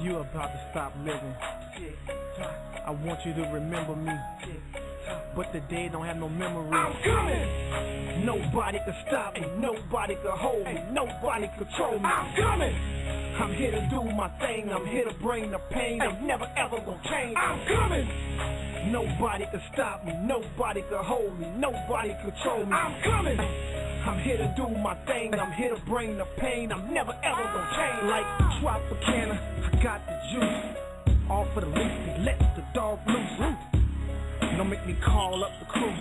You about to stop living. I want you to remember me, but the day don't have no memory. I'm coming. Nobody can stop me. Nobody can hold me. Nobody control me. I'm coming. I'm here to do my thing. I'm here to bring the pain. I'm never ever gonna change. I'm coming. Nobody can stop me. Nobody can hold me. Nobody control me. I'm coming. I'm here to do my thing. I'm here to bring the pain. I'm never ever gonna change. Like Tropicana, I got the juice. All for the least, let the dog loose. Don't make me call up the crew.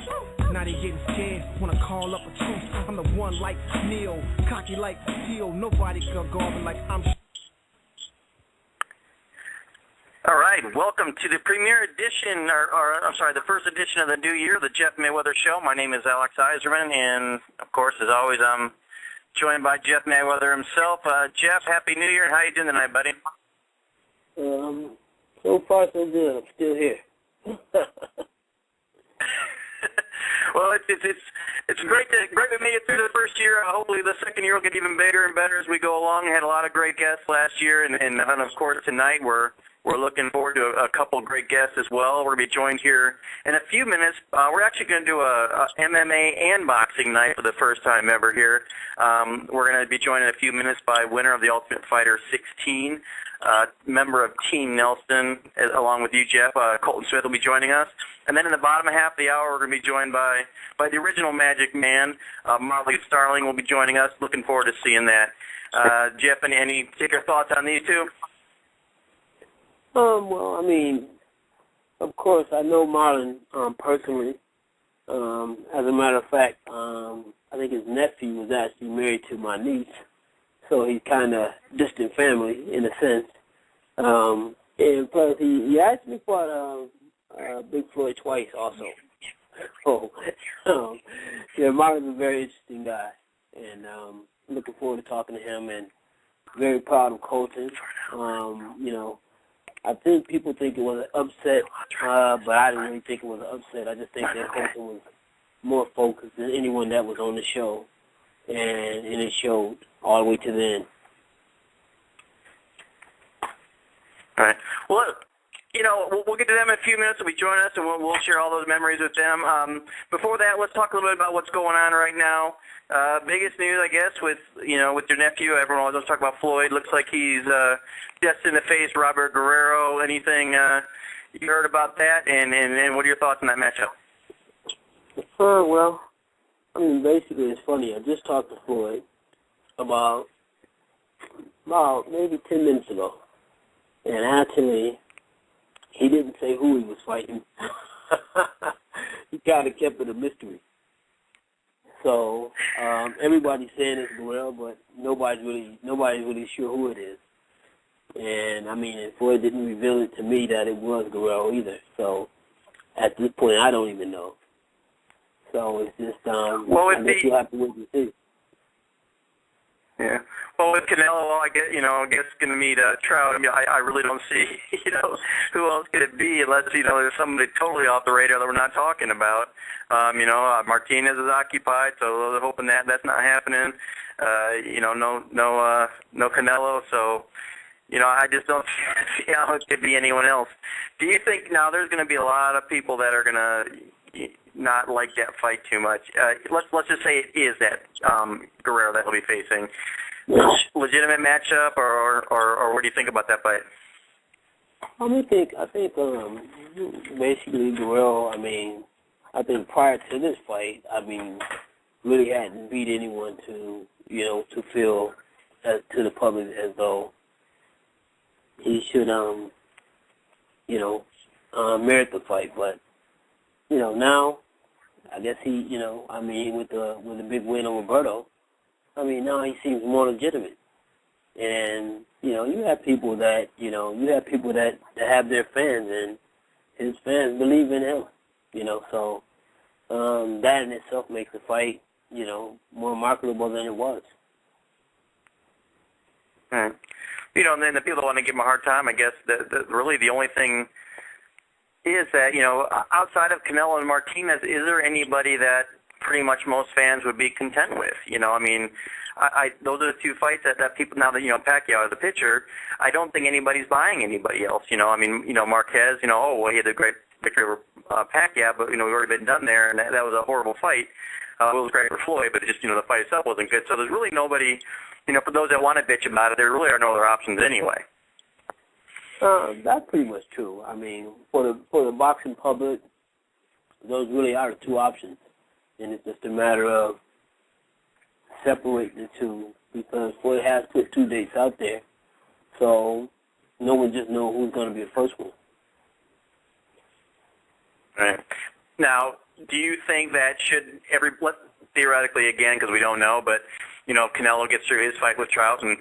Now they getting scared, wanna call up a truce. I'm the one like Neil, cocky like steel. Nobody can go me like I'm. All right, welcome to the premiere edition, the first edition of the new year, the Jeff Mayweather Show. My name is Alexz Yzerman, and of course, as always, I'm joined by Jeff Mayweather himself. Jeff, Happy New Year. How you doing tonight, buddy? So far, so good. I'm still here. Well, it's great we made it through the first year. Hopefully, the second year will get even bigger and better as we go along. We had a lot of great guests last year, and of course tonight we're looking forward to a couple of great guests as well. We're going to be joined here in a few minutes. We're actually going to do a MMA and boxing night for the first time ever here. We're going to be joined in a few minutes by winner of the Ultimate Fighter 16. Member of Team Nelson, along with you, Jeff. Colton Smith will be joining us. And then in the bottom half of the hour, we're going to be joined by the original Magic Man, Marlon Starling will be joining us. Looking forward to seeing that. Jeff, any particular thoughts on these two? Well, I mean, of course, I know Marlon personally. As a matter of fact, I think his nephew was actually married to my niece. So he's kind of distant family in a sense. And plus, he actually fought Big Floyd twice also. So, yeah, Marlon's a very interesting guy. And looking forward to talking to him and very proud of Colton. You know, I think people think it was an upset, but I didn't really think it was an upset. I just think that Colton was more focused than anyone that was on the show. And it showed all the way to the end. All right. Well, you know, we'll get to them in a few minutes. They'll be joining us, and we'll share all those memories with them. Before that, let's talk a little bit about what's going on right now. Biggest news, I guess, with your nephew. Everyone always wants to talk about Floyd. Looks like he's destined to face Robert Guerrero. Anything you heard about that? And what are your thoughts on that matchup? Well, I mean, basically, it's funny. I just talked to Floyd about maybe 10 minutes ago, and actually, he didn't say who he was fighting. He kind of kept it a mystery. So everybody's saying it's Guerrero, but nobody's really sure who it is. And I mean, Floyd didn't reveal it to me that it was Guerrero either. So at this point, I don't even know. So it's just I guess you have to wait and see. Yeah. Well, with Canelo, I guess it's going to meet Trout. I mean, I really don't see, who else could it be unless, there's somebody totally off the radar that we're not talking about. Martinez is occupied, so they're hoping that's not happening. No Canelo, so, I just don't see how it could be anyone else. Do you think now there's going to be a lot of people that are going to not like that fight too much? Let's just say it is that Guerrero that he'll be facing. Legitimate matchup, or what do you think about that fight? I think basically Guerrero. I mean, I think prior to this fight, I mean, really hadn't beat anyone to feel to the public as though he should merit the fight. But now I guess he with the big win on Roberto, I mean, now he seems more legitimate. And, you have people that have their fans, and his fans believe in him, so that in itself makes the fight, more marketable than it was. And then the people that want to give him a hard time, I guess, really the only thing is that, outside of Canelo and Martinez, is there anybody that pretty much most fans would be content with? I mean, those are the two fights that people, now that, Pacquiao is a pitcher, I don't think anybody's buying anybody else. I mean, Marquez, he had a great victory over Pacquiao, but, we've already been done there, and that was a horrible fight. It was great for Floyd, but just, the fight itself wasn't good. So there's really nobody, for those that want to bitch about it, there really are no other options anyway. That's pretty much true. I mean, for the boxing public, those really are the two options. And it's just a matter of separating the two, because Floyd has put 2 dates out there, so no one just knows who's going to be the first one. Right. Now, do you think that theoretically again, because we don't know, but, Canelo gets through his fight with Trout and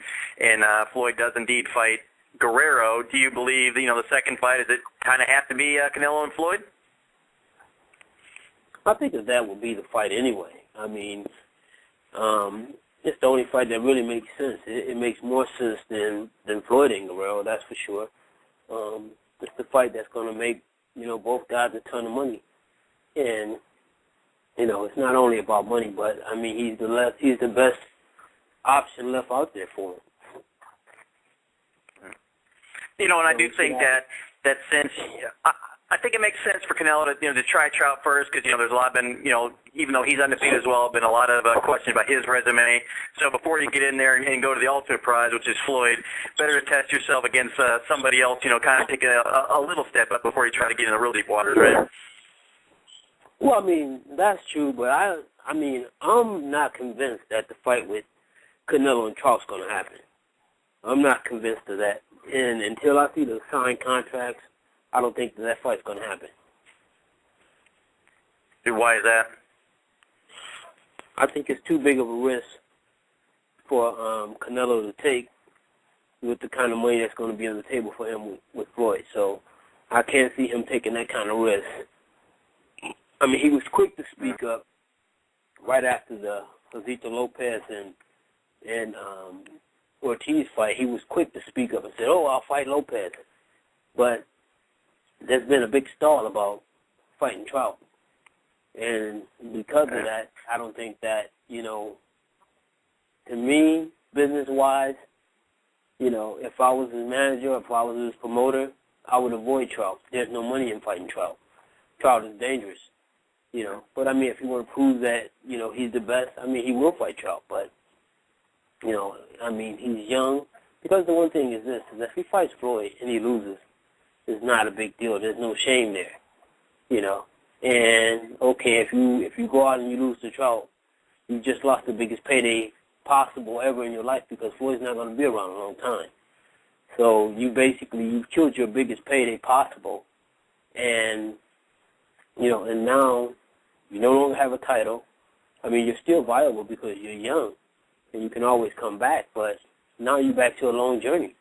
Floyd does indeed fight Guerrero, do you believe, the second fight, does it kind of have to be Canelo and Floyd? I think that would be the fight anyway. I mean, it's the only fight that really makes sense. It makes more sense than Floyd and Guerrero, that's for sure. It's the fight that's going to make, both guys a ton of money. And, it's not only about money, but, I mean, he's the best option left out there for him. And I do think that since I think it makes sense for Canelo to try Trout first, because there's a lot been even though he's undefeated as well, been a lot of questions about his resume. So before you get in there and go to the ultimate prize, which is Floyd, better to test yourself against somebody else. Kind of take a little step up before you try to get in the real deep waters, right? Well, I mean, that's true, but I'm not convinced that the fight with Canelo and Trout's going to happen. I'm not convinced of that. And until I see the signed contracts, I don't think that fight's going to happen. Why is that? I think it's too big of a risk for Canelo to take with the kind of money that's going to be on the table for him with Floyd. So I can't see him taking that kind of risk. I mean, he was quick to speak up right after the Josito Lopez and Ortiz fight. He was quick to speak up and said, I'll fight Lopez. But there's been a big stall about fighting Trout. And because of that, I don't think that, to me, business-wise, if I was his manager, if I was his promoter, I would avoid Trout. There's no money in fighting Trout. Trout is dangerous, But, I mean, if you want to prove that, he's the best, I mean, he will fight Trout. But, I mean, he's young. Because the one thing is this, is that if he fights Floyd and he loses, it's not a big deal. There's no shame there, And, okay, if you go out and you lose to Trout, you just lost the biggest payday possible ever in your life, because Floyd's not going to be around a long time. So you've killed your biggest payday possible. And, and now you no longer have a title. I mean, you're still viable because you're young and you can always come back, but now you're back to a long journey.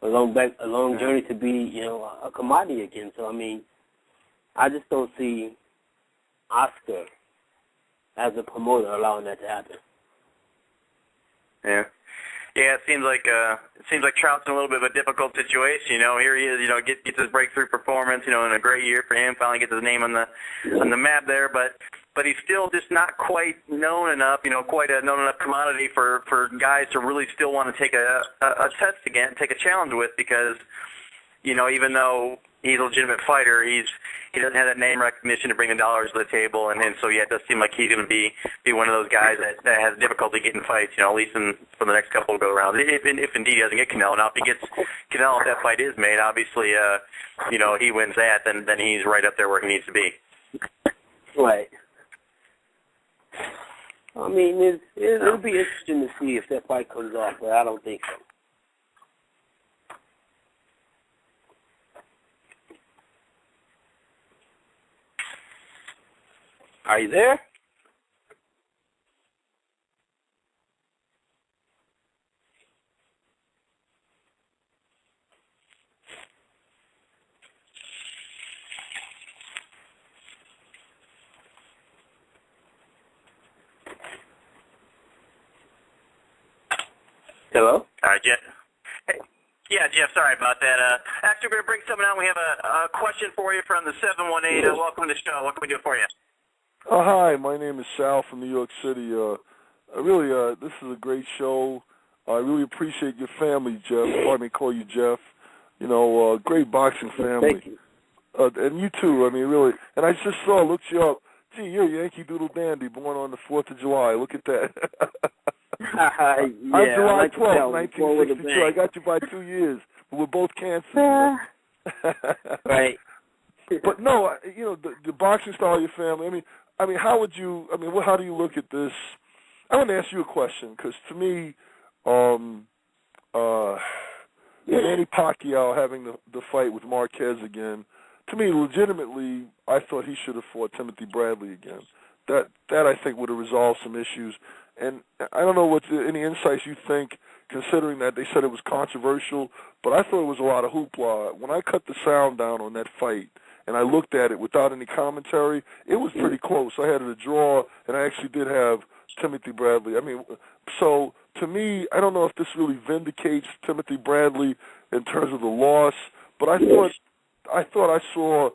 A long journey to be, a commodity again. So, I mean, I just don't see Oscar as a promoter allowing that to happen. Yeah. Yeah, it seems like Trout's in a little bit of a difficult situation. Here he is, gets his breakthrough performance, in a great year for him, finally gets his name on the map there, but he's still just not quite known enough, quite a known enough commodity for guys to really still want to take a test again, take a challenge with, because, even though he's a legitimate fighter, he doesn't have that name recognition to bring the dollars to the table, and so, yeah, it does seem like he's going to be one of those guys that has difficulty getting fights, at least for the next couple of go-rounds, if indeed he doesn't get Canelo. Now, if he gets Canelo, if that fight is made, obviously, he wins that, then he's right up there where he needs to be. Right. I mean, it'll be interesting to see if that fight comes off, but I don't think so. Are you there? Hello? Jeff. Hey. Yeah, Jeff, sorry about that. Actually, we're going to bring someone out. We have a question for you from the 718. Welcome to the show. What can we do for you? Hi, my name is Sal from New York City. Really, this is a great show. I really appreciate your family, Jeff. Pardon me, call you Jeff. You know, great boxing family. Thank you. And you too. I mean, really. And I just looked you up. Gee, you're a Yankee Doodle Dandy, born on the 4th of July. Look at that. I'm July like 12th, 1962. I got you by 2 years. But we're both Cancer. Right. But no, you know, the boxing style of your family. I mean, how would you? I mean, how do you look at this? I want to ask you a question because to me, Manny Pacquiao having the fight with Marquez again, to me, legitimately, I thought he should have fought Timothy Bradley again. That I think would have resolved some issues. And I don't know what any insights you think, considering that they said it was controversial, but I thought it was a lot of hoopla. When I cut the sound down on that fight and I looked at it without any commentary, it was pretty close. I had it a draw, and I actually did have Timothy Bradley. I mean, so to me, I don't know if this really vindicates Timothy Bradley in terms of the loss, but I thought I saw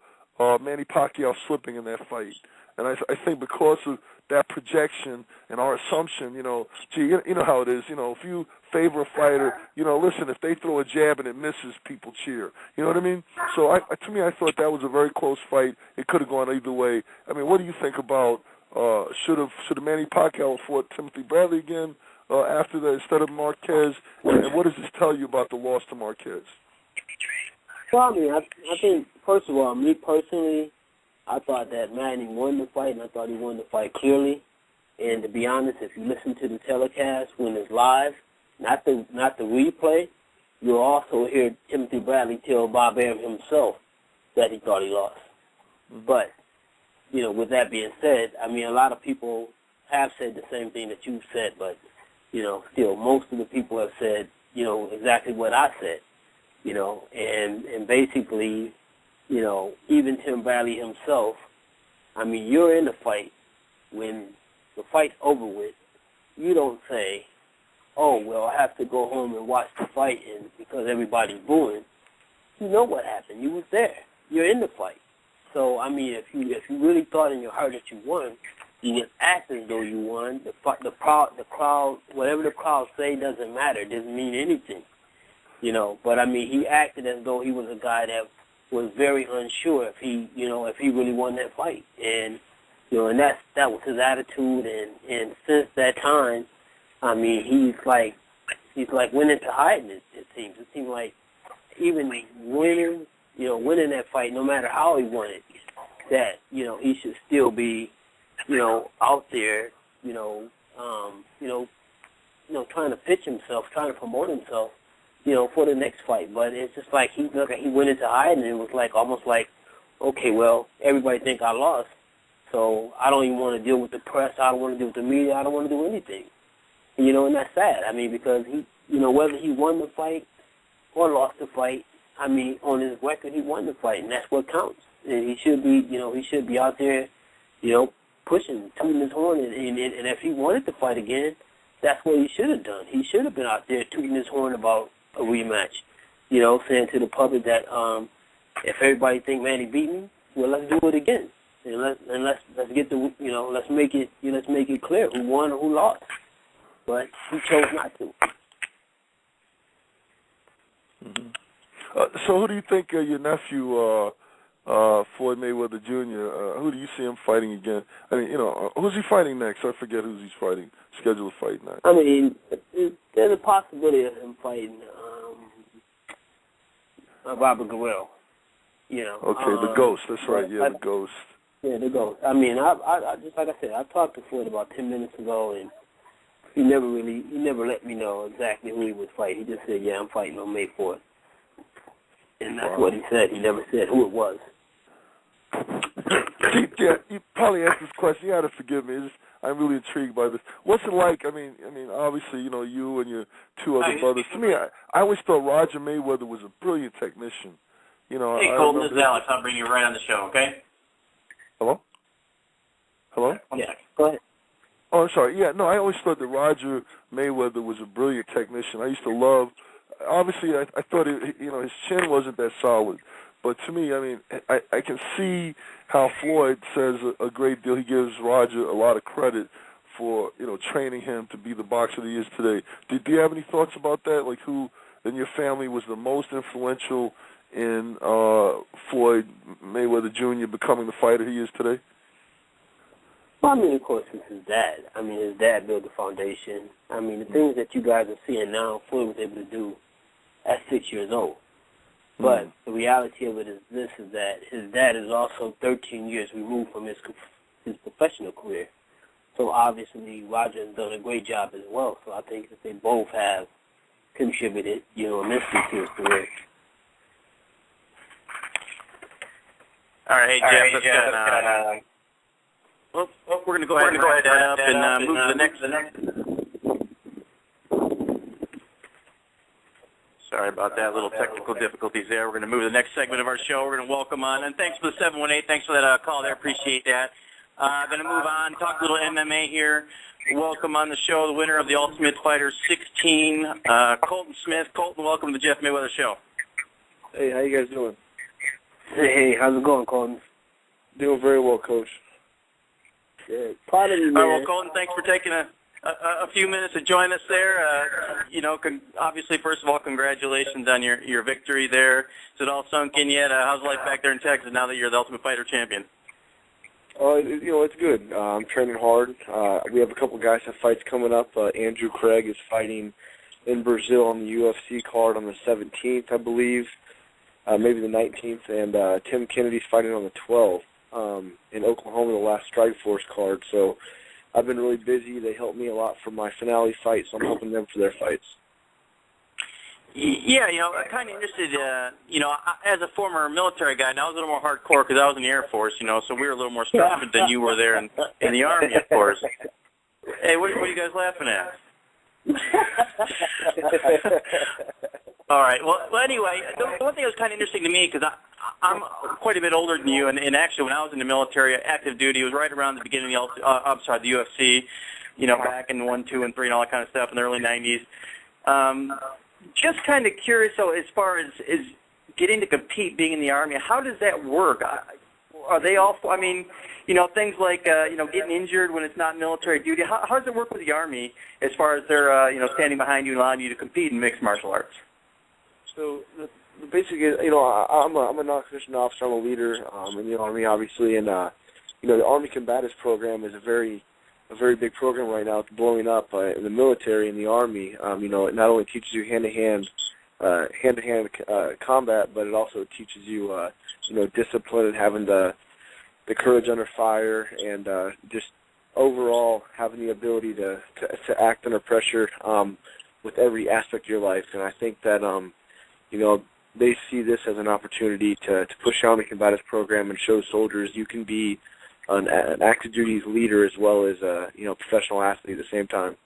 Manny Pacquiao slipping in that fight. And I think because of that projection and our assumption, you know, you know how it is, you know, if you favor a fighter, you know, listen, if they throw a jab and it misses, people cheer. You know what I mean? So to me, I thought that was a very close fight. It could have gone either way. I mean, what do you think about should Manny Pacquiao have fought Timothy Bradley again after that instead of Marquez? And what does this tell you about the loss to Marquez? Well, I mean, I think, first of all, me personally, I thought that Manny won the fight, and I thought he won the fight clearly. And to be honest, if you listen to the telecast when it's live, not the replay, you'll also hear Timothy Bradley tell Bob Arum himself that he thought he lost. Mm-hmm. But, you know, with that being said, I mean, a lot of people have said the same thing that you've said, but, you know, still most of the people have said, you know, exactly what I said, you know, and basically, you know, even Tim Bradley himself, I mean, you're in the fight. When the fight's over with, you don't say, oh, well, I have to go home and watch the fight and because everybody's booing. You know what happened. You was there. You're in the fight. So, I mean, if you really thought in your heart that you won, you just act as though you won. The crowd, whatever the crowd say doesn't matter. It doesn't mean anything. You know, but, I mean, he acted as though he was a guy that was very unsure if he really won that fight. And, you know, and that was his attitude. And since that time, I mean, he's like went into hiding, it seems. It seems like even winning that fight, no matter how he won it, that, you know, he should still be, you know, out there, trying to pitch himself, trying to promote himself, you know, for the next fight. But it's just like he went into hiding, and it was like almost like, okay, well, everybody think I lost, so I don't even want to deal with the press. I don't want to deal with the media. I don't want to do anything. You know, and that's sad. I mean, because he, you know, whether he won the fight or lost the fight, I mean, on his record, he won the fight, and that's what counts. And he should be, you know, out there, you know, pushing, tooting his horn. And if he wanted to fight again, that's what he should have done. He should have been out there tooting his horn about a rematch. You know, saying to the public that if everybody think Manny beat me, well, let's do it again, and let's get the, you know, let's make it clear who won or who lost. But he chose not to. Mm-hmm. So who do you think your nephew, Floyd Mayweather Jr., who do you see him fighting again? I mean, you know, who's he fighting next? I forget who's he's fighting, scheduled to fight next. I mean, there's a possibility of him fighting Robert Guerrero. You know. Okay, the Ghost. That's right. Yeah, the Ghost. Yeah, the Ghost. I mean, I just like I said, I talked to Floyd about 10 minutes ago, and he never let me know exactly who he would fight. He just said, yeah, I'm fighting on May 4th. And that's what he said. He never said who it was. Yeah, you probably asked this question. You got to forgive me. I'm really intrigued by this. What's it like? I mean, obviously, you know, you and your two other brothers. To me, I always thought Roger Mayweather was a brilliant technician. You know, hey, Colton, this is Alex. I'll bring you right on the show, okay? Hello? Yeah, go ahead. Oh, I'm sorry. Yeah, no, I always thought that Roger Mayweather was a brilliant technician. I used to love. Obviously, I thought his chin wasn't that solid, but to me, I mean, I can see how Floyd says a great deal. He gives Roger a lot of credit for training him to be the boxer that he is today. Do you have any thoughts about that? Like, who in your family was the most influential in Floyd Mayweather Jr. becoming the fighter he is today? Well, I mean, of course, it's his dad. I mean, his dad built the foundation. I mean, the things that you guys are seeing now, Floyd was able to do at 6 years old. But the reality of it is this, is that his dad is also 13 years removed from his professional career. So obviously Roger has done a great job as well. So I think that they both have contributed, immensely to his career. All right, Jeff, let's go. Well, we're going to go ahead and wrap that up and move to the next. Sorry about that, little technical difficulties there. We're going to move to the next segment of our show. We're going to welcome on, and thanks for the 718. Thanks for that call there. Appreciate that. Going to move on, talk a little MMA here. Welcome on the show, the winner of the Ultimate Fighter 16, Colton Smith. Colton, welcome to the Jeff Mayweather Show. Hey, how you guys doing? Hey, how's it going, Colton? Doing very well, Coach. Good. Proud of you, man. All right, well, Colton, thanks for taking a few minutes to join us there. Obviously, first of all, congratulations on your victory there. Is it all sunk in yet? How's life back there in Texas now that you're the Ultimate Fighter champion? It's good. I'm training hard. We have a couple guys have fights coming up. Andrew Craig is fighting in Brazil on the UFC card on the 17th, I believe, maybe the 19th, and Tim Kennedy's fighting on the 12th in Oklahoma, the last Strikeforce card. So I've been really busy. They helped me a lot for my finale fight, so I'm helping them for their fights. Yeah, I'm kind of interested, as a former military guy, now I was a little more hardcore because I was in the Air Force, so we were a little more structured than you were there in the Army, of course. Hey, what are you guys laughing at? All right, well, anyway, the one thing that was kind of interesting to me, because I'm quite a bit older than you, and actually when I was in the military, active duty, it was right around the beginning of the UFC, back in 1, 2, and 3 and all that kind of stuff in the early 90s. Just kind of curious, so as far as getting to compete, being in the Army, how does that work? Are they all, things like, getting injured when it's not military duty, how does it work with the Army as far as they're, standing behind you and allowing you to compete in mixed martial arts? So, basically, I'm a non-commissioned officer, I'm a leader in the Army, obviously, and, the Army Combatives Program is a very big program right now. It's blowing up in the military and the Army. It not only teaches you hand-to-hand combat, but it also teaches you, discipline and having the courage under fire, and just overall having the ability to act under pressure with every aspect of your life. And I think that, they see this as an opportunity to push Army Combatives Program and show soldiers you can be an active duty leader as well as a professional athlete at the same time.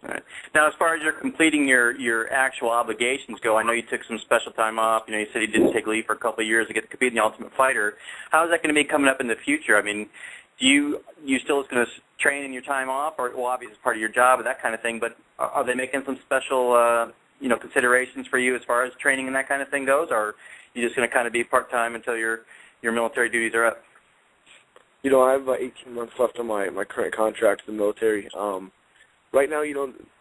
All right. Now, as far as you're completing your actual obligations go, I know you took some special time off. You said you didn't take leave for a couple of years to get to compete in the Ultimate Fighter. How is that going to be coming up in the future? I mean, you still just going to train in your time off, or obviously it's part of your job and that kind of thing? But are they making some special considerations for you as far as training and that kind of thing goes, or are you just going to kind of be part-time until your military duties are up? I have about 18 months left on my current contract in the military. Right now,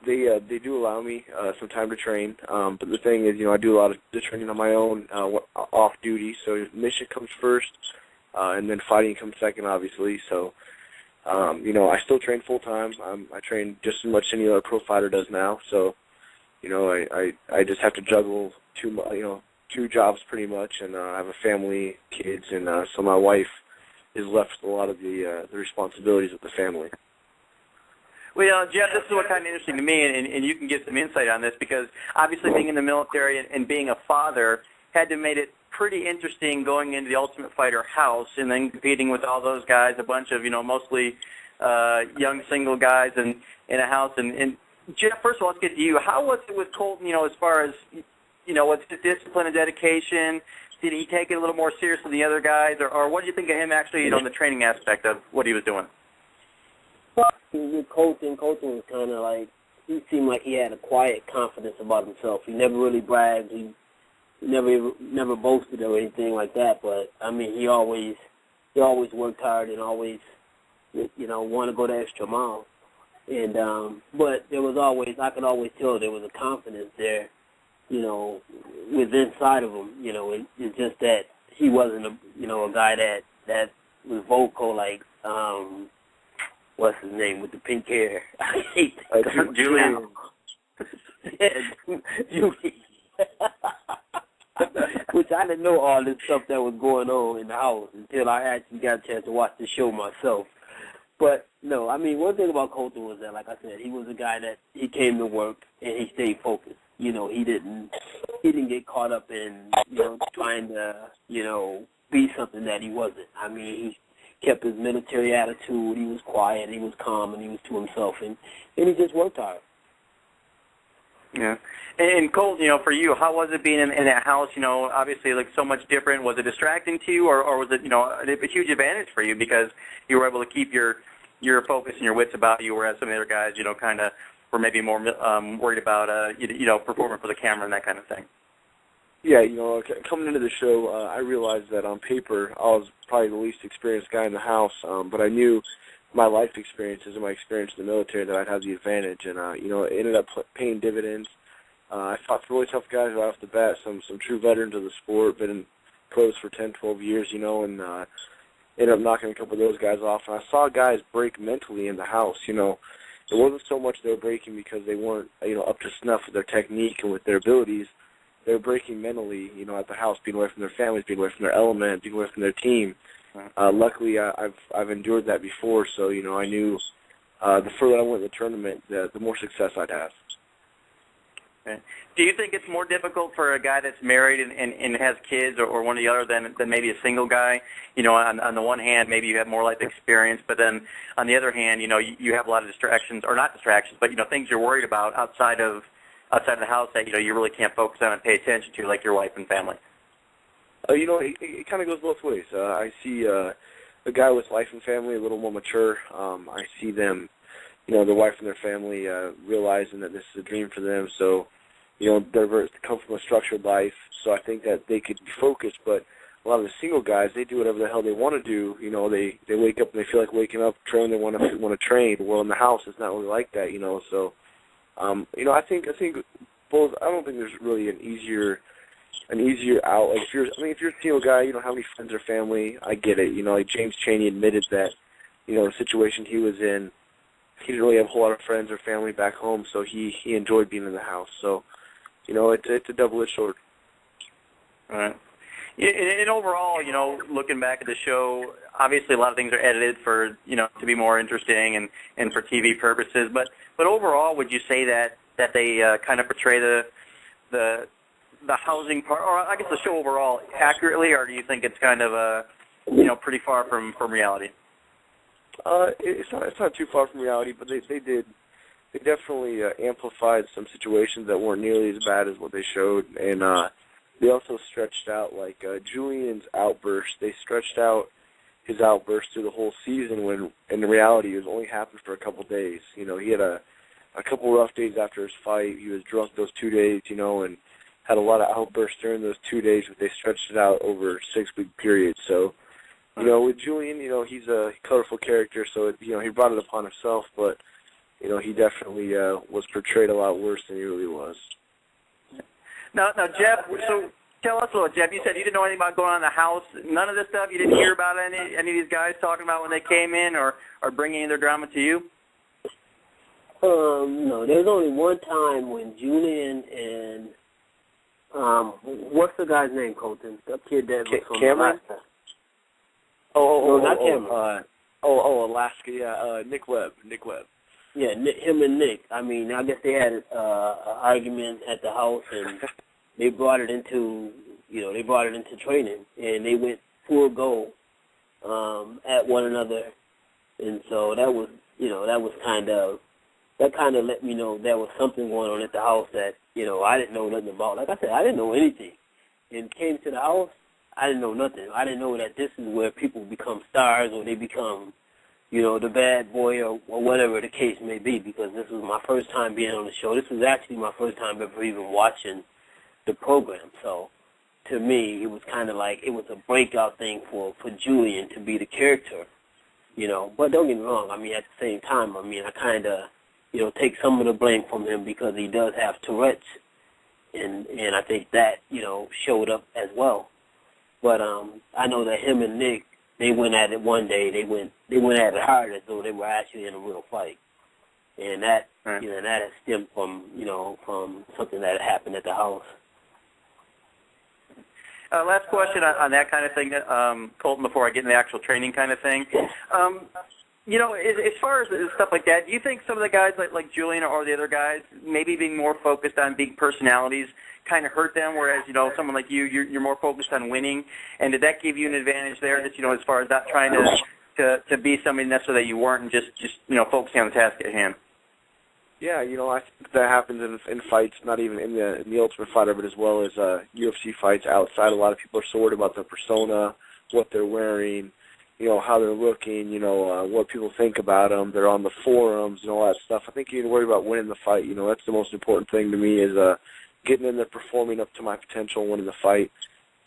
they do allow me some time to train, but the thing is, I do a lot of the training on my own off duty. So mission comes first, and then fighting comes second, obviously. So, I still train full time. I train just as much as any other pro fighter does now. So, I just have to juggle two jobs pretty much, and I have a family, kids, and so my wife is left with a lot of the responsibilities of the family. Well, Jeff, this is what kind of interesting to me, and you can get some insight on this, because obviously being in the military and being a father had to make it pretty interesting going into the Ultimate Fighter house and then competing with all those guys, a bunch of, mostly young single guys in a house. And Jeff, first of all, let's get to you. How was it with Colton, as far as, what's his discipline and dedication? Did he take it a little more serious than the other guys, or what do you think of him actually, in the training aspect of what he was doing? Well, with Colton was kind of like, he seemed like he had a quiet confidence about himself. He never really bragged. He never boasted or anything like that. But I mean, he always worked hard and always want to go the extra mile. And but there was always, I could always tell there was a confidence there, with inside of him. It's just that he wasn't a guy that was vocal like what's his name with the pink hair? I hate Julian. Yeah, Julian. Which I didn't know all this stuff that was going on in the house until I actually got a chance to watch the show myself. But, no, I mean, one thing about Colton was that, like I said, he was a guy that he came to work and he stayed focused. He didn't get caught up in, trying to, be something that he wasn't. I mean, he kept his military attitude. He was quiet, he was calm, and he was to himself. And he just worked hard. Yeah. And Colton, for you, how was it being in that house? Obviously, like so much different. Was it distracting to you, or was it, a huge advantage for you because you were able to keep your focus and your wits about you, whereas some of the other guys, kind of were maybe more worried about, performing for the camera and that kind of thing? Yeah, coming into the show, I realized that on paper I was probably the least experienced guy in the house, but I knew my life experiences and my experience in the military that I'd have the advantage, and it ended up paying dividends. I fought some really tough guys right off the bat, some true veterans of the sport, been in pros for 10, 12 years, and ended up knocking a couple of those guys off. And I saw guys break mentally in the house. It wasn't so much they were breaking because they weren't up to snuff with their technique and with their abilities. They were breaking mentally, at the house, being away from their families, being away from their element, being away from their team. Luckily, I've endured that before, so I knew the further I went in the tournament, the more success I'd have. Okay. Do you think it's more difficult for a guy that's married and has kids or one or the other than maybe a single guy? On the one hand, maybe you have more life experience, but then on the other hand, you have a lot of distractions, or not distractions, but things you're worried about outside of the house that you really can't focus on and pay attention to, like your wife and family. It kind of goes both ways. I see a guy with wife and family a little more mature. I see them, their wife and their family realizing that this is a dream for them. So, they come from a structured life. So I think that they could be focused. But a lot of the single guys, they do whatever the hell they want to do. They wake up and they feel like waking up, train. They want to train. Well, in the house, it's not really like that. So, I think both. I don't think there's really an easier out. Like if you're a single guy, you don't have any friends or family. I get it. Like James Chaney admitted that, the situation he was in, he didn't really have a whole lot of friends or family back home, so he enjoyed being in the house. So, it's a double-edged sword. All right. And overall, looking back at the show, obviously a lot of things are edited for, to be more interesting and for TV purposes. But overall, would you say that they kind of portray the housing part, or I guess the show overall, accurately, or do you think it's kind of pretty far from reality? It's not too far from reality, but they definitely amplified some situations that weren't nearly as bad as what they showed, and they also stretched out, like Julian's outburst. They stretched out his outburst through the whole season when, in reality, it was only happened for a couple days. He had a couple rough days after his fight. He was drunk those 2 days, and had a lot of outbursts during those 2 days, but they stretched it out over a 6-week period. So, with Julian, he's a colorful character, so, he brought it upon himself, but, he definitely was portrayed a lot worse than he really was. Now, Jeff, so tell us a little, Jeff, you said you didn't know anything about going on in the house. None of this stuff, you didn't hear about any of these guys talking about when they came in or bringing in their drama to you? No, there was only one time when Julian and what's the guy's name, Colton? The kid that was from Cameron? Alaska. Not Cameron. Alaska, yeah, Nick Webb. Yeah, him and Nick. I mean, I guess they had an argument at the house, and they brought it into, training, and they went full go at one another, and so that kind of let me know there was something going on at the house that, I didn't know nothing about. Like I said, I didn't know anything. And came to the house, I didn't know nothing. I didn't know that this is where people become stars or they become, the bad boy or whatever the case may be, because this was my first time being on the show. This was actually my first time ever even watching the program. So to me, it was kind of like it was a breakout thing for Julian to be the character you know. But don't get me wrong. I mean, at the same time, I mean, I kind of, you know, take some of the blame from him because he does have Tourette's, and I think that, you know, showed up as well. But I know that him and Nick, they went at it one day. They went at it hard as though they were actually in a real fight, and that, you know, that has stemmed from, you know, from something that happened at the house. Last question on that kind of thing, Colton, before I get into the actual training kind of thing. You know, as far as stuff like that, do you think some of the guys like Julian or the other guys, maybe being more focused on big personalities, kind of hurt them, whereas, you know, someone like you're more focused on winning? And did that give you an advantage there, just, you know, as far as not trying to be somebody necessarily that you weren't and just you know, focusing on the task at hand? Yeah, you know, I think that happens in fights, not even in the Ultimate Fighter, but as well as UFC fights outside. A lot of people are so worried about their persona, what they're wearing, you know, how they're looking, you know, what people think about them. They're on the forums and all that stuff. I think you need to worry about winning the fight. You know, that's the most important thing to me is getting in there, performing up to my potential, and winning the fight.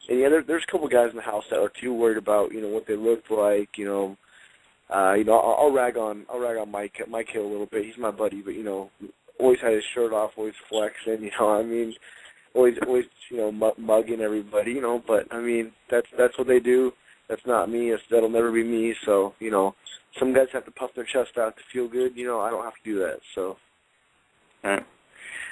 And yeah, there's a couple guys in the house that are too worried about, you know, what they look like, you know. I'll rag on Mike Hill a little bit. He's my buddy, but, you know, always had his shirt off, always flexing, you know. I mean, always, you know, mugging everybody, you know. But I mean, that's what they do. That's not me. That'll never be me. So, you know, some guys have to puff their chest out to feel good. You know, I don't have to do that. So. All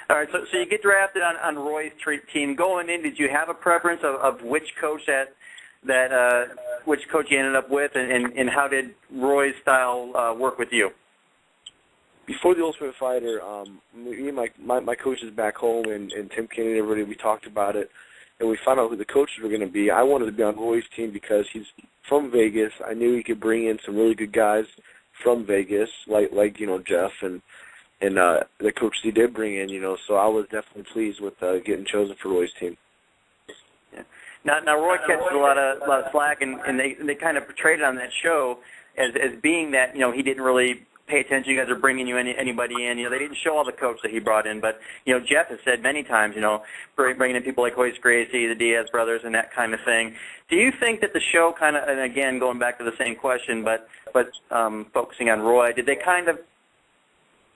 right. So you get drafted on Roy's team. Going in, did you have a preference of which coach which coach you ended up with, and how did Roy's style work with you? Before the Ultimate Fighter, me and my coaches back home and Tim Kenny and everybody, we talked about it, and we found out who the coaches were going to be. I wanted to be on Roy's team because he's from Vegas. I knew he could bring in some really good guys from Vegas, like you know, Jeff and the coaches he did bring in, you know. So I was definitely pleased with getting chosen for Roy's team. Now Roy catches a lot of slack, and they kind of portrayed it on that show as being that, you know, he didn't really pay attention. You guys are bringing you anybody in. You know, they didn't show all the coaches that he brought in, but, you know, Jeff has said many times, you know, bringing in people like Royce Gracie, the Diaz brothers, and that kind of thing. Do you think that the show kind of, and again going back to the same question, but focusing on Roy, did they kind of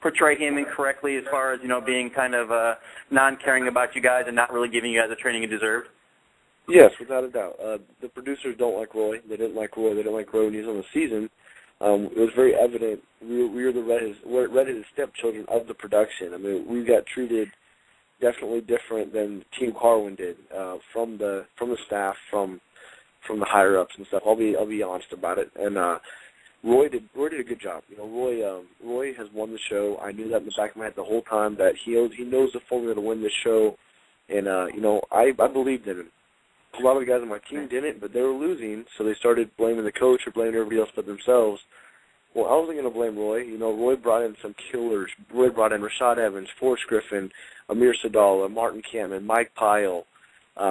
portray him incorrectly as far as, you know, being kind of non-caring about you guys and not really giving you guys the training you deserved? Yes, without a doubt. The producers don't like Roy. They didn't like Roy. They didn't like Roy when he was on the season. It was very evident we were the redheaded stepchildren of the production. I mean, we got treated definitely different than Team Carwin did from the staff, from the higher ups and stuff. I'll be honest about it. And Roy did a good job. You know, Roy has won the show. I knew that in the back of my head the whole time, that he knows the formula to win this show. And you know, I believed in him. A lot of the guys on my team didn't, but they were losing, so they started blaming the coach or blaming everybody else but themselves. Well, I wasn't going to blame Roy. You know, Roy brought in some killers. Roy brought in Rashad Evans, Forrest Griffin, Amir Sadala, Martin Kampman, Mike Pyle.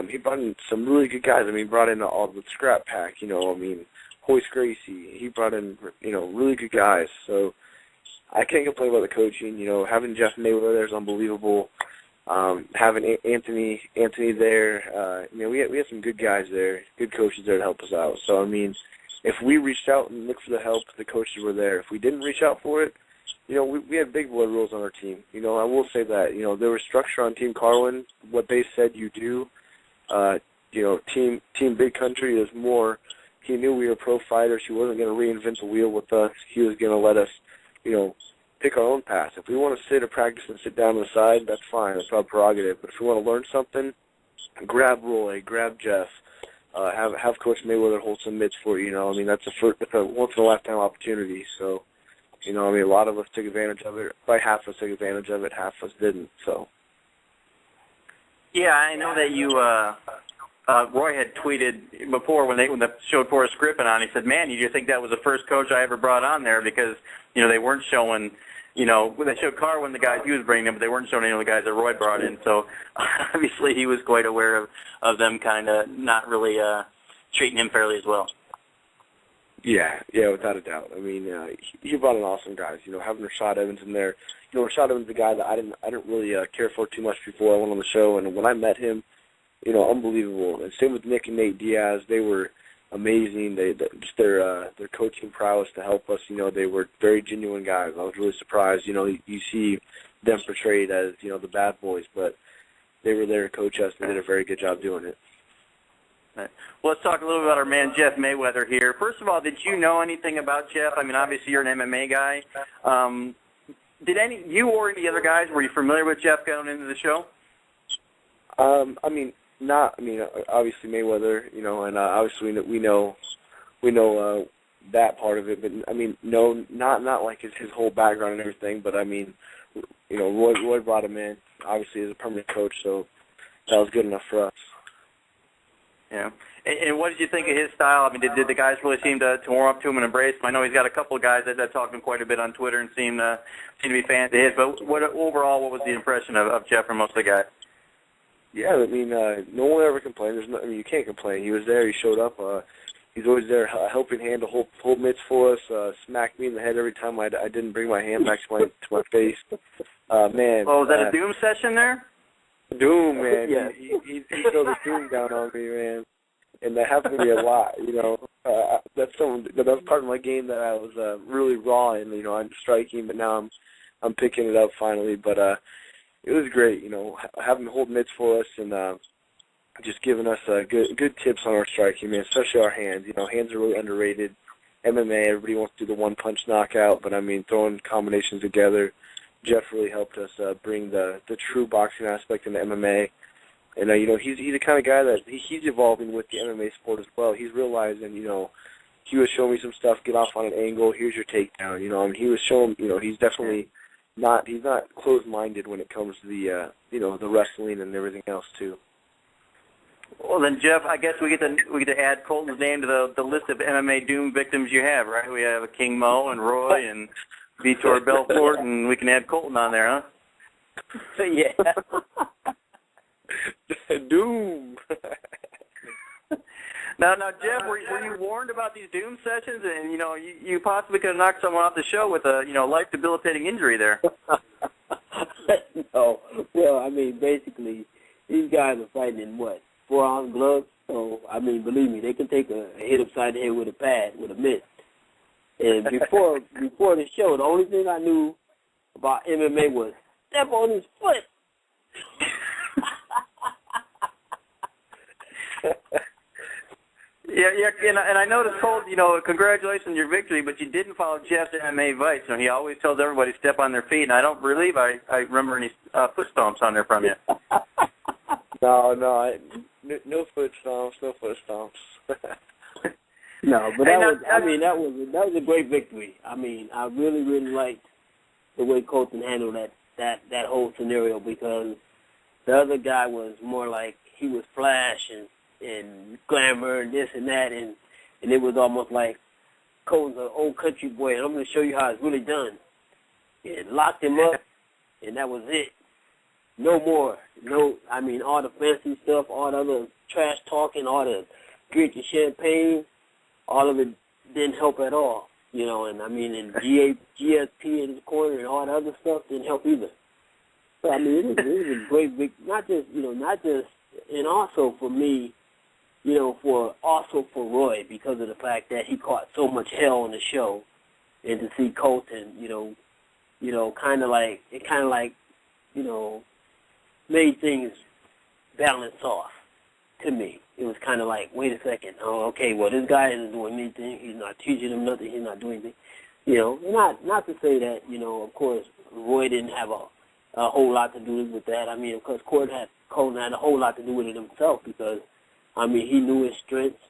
He brought in some really good guys. I mean, he brought in all the scrap pack, you know, I mean, Royce Gracie. He brought in, you know, really good guys. So I can't complain about the coaching. You know, having Jeff Mayweather there is unbelievable. Having Anthony there, you know, we had some good guys there, good coaches there to help us out. So, I mean, if we reached out and looked for the help, the coaches were there. If we didn't reach out for it, you know, we had big boy rules on our team. You know, I will say that. You know, there was structure on Team Carlin. What they said you do. You know, Team Big Country is more, he knew we were pro fighters. He wasn't going to reinvent the wheel with us. He was going to let us, you know, pick our own path. If we want to sit or practice and sit down on the side, that's fine. That's our prerogative. But if we want to learn something, grab Roy, grab Jeff, have Coach Mayweather hold some mitts for you. You know, I mean, that's a once-in-a-lifetime opportunity. So, you know, I mean, a lot of us took advantage of it. Probably half of us took advantage of it, half of us didn't. So. Yeah, I know that you, Roy had tweeted before when they showed Forrest Griffin on. He said, "Man, you think that was the first coach I ever brought on there because, you know, they weren't showing." You know, they showed Carwin the guys he was bringing in, but they weren't showing any of the guys that Roy brought in. So obviously he was quite aware of them kind of not really treating him fairly as well. Yeah, without a doubt. I mean, he brought in awesome guys. You know, having Rashad Evans in there. You know, Rashad Evans is a guy that I didn't really care for too much before I went on the show, and when I met him, you know, unbelievable. And same with Nick and Nate Diaz. They were amazing. Just their coaching prowess to help us. They were very genuine guys. I was really surprised. You see them portrayed as the bad boys, but they were there to coach us and did a very good job doing it. Right. Well, let's talk a little bit about our man Jeff Mayweather here. First of all, did you know anything about Jeff? I mean, obviously you're an MMA guy. Did you or any other guys, were you familiar with Jeff going into the show? Obviously Mayweather, and obviously we know that part of it, but no, not like his whole background and everything. But Roy brought him in, obviously as a permanent coach, so that was good enough for us. Yeah. And what did you think of his style? I mean, did the guys really seem to warm up to him and embrace him? I know he's got a couple of guys that talk to him quite a bit on Twitter and seem to be fans of his. But overall, what was the impression of Jeff from most of the guys? Yeah, no one ever complained. You can't complain. He was there. He showed up. He's always there, a helping hand to hold mitts for us. Smacked me in the head every time I didn't bring my hand back to my face. Man. Oh, was that a Doom session there? Doom, man. Yeah. He threw the Doom down on me, man. And that happened to me a lot, That's part of my game that I was really raw in, I'm striking, but now I'm picking it up finally. But it was great, having to hold mitts for us and just giving us good tips on our striking, man, especially our hands. Hands are really underrated. MMA, everybody wants to do the one-punch knockout, but, throwing combinations together, Jeff really helped us bring the true boxing aspect into MMA. And, he's the kind of guy that he's evolving with the MMA sport as well. He's realizing, he was showing me some stuff, get off on an angle, here's your takedown. He was showing, he's definitely he's not closed-minded when it comes to the, the wrestling and everything else, too. Well, then, Jeff, I guess we get to add Colton's name to the list of MMA Doom victims you have, right? We have King Mo and Roy and Vitor Belfort, and we can add Colton on there, huh? Yeah. Doom. Now, Jeff, were you warned about these Doom sessions? And, you possibly could have knocked someone off the show with a, life-debilitating injury there. No. Well, basically, these guys are fighting in, 4-ounce gloves? So, believe me, they can take a hit upside the head with a pad, with a mitt. And before the show, the only thing I knew about MMA was step on his foot. Yeah, and I noticed, Colt, congratulations on your victory, but you didn't follow Jeff's MMA advice. He always tells everybody to step on their feet, and I don't believe I remember any foot stomps on there from you. No foot stomps, no foot stomps. No, but that was a great victory. I really, really liked the way Colton handled that whole scenario, because the other guy was more like he was flash and glamour and this and that, and it was almost like Colton's an old country boy, and I'm going to show you how it's really done. And locked him up, and that was it. No more. All the fancy stuff, all the other trash talking, all the drinking champagne, all of it didn't help at all. And GSP in his corner and all the other stuff didn't help either. So it was a great victory, not just, and also for me, for Roy, because of the fact that he caught so much hell on the show, and to see Colton, kind of like made things balance off to me. It was kind of like, wait a second, okay, well, this guy isn't doing anything, he's not teaching him nothing, he's not doing anything. Not to say that, of course, Roy didn't have a whole lot to do with that. Of course, Colton had a whole lot to do with it himself, because, he knew his strengths,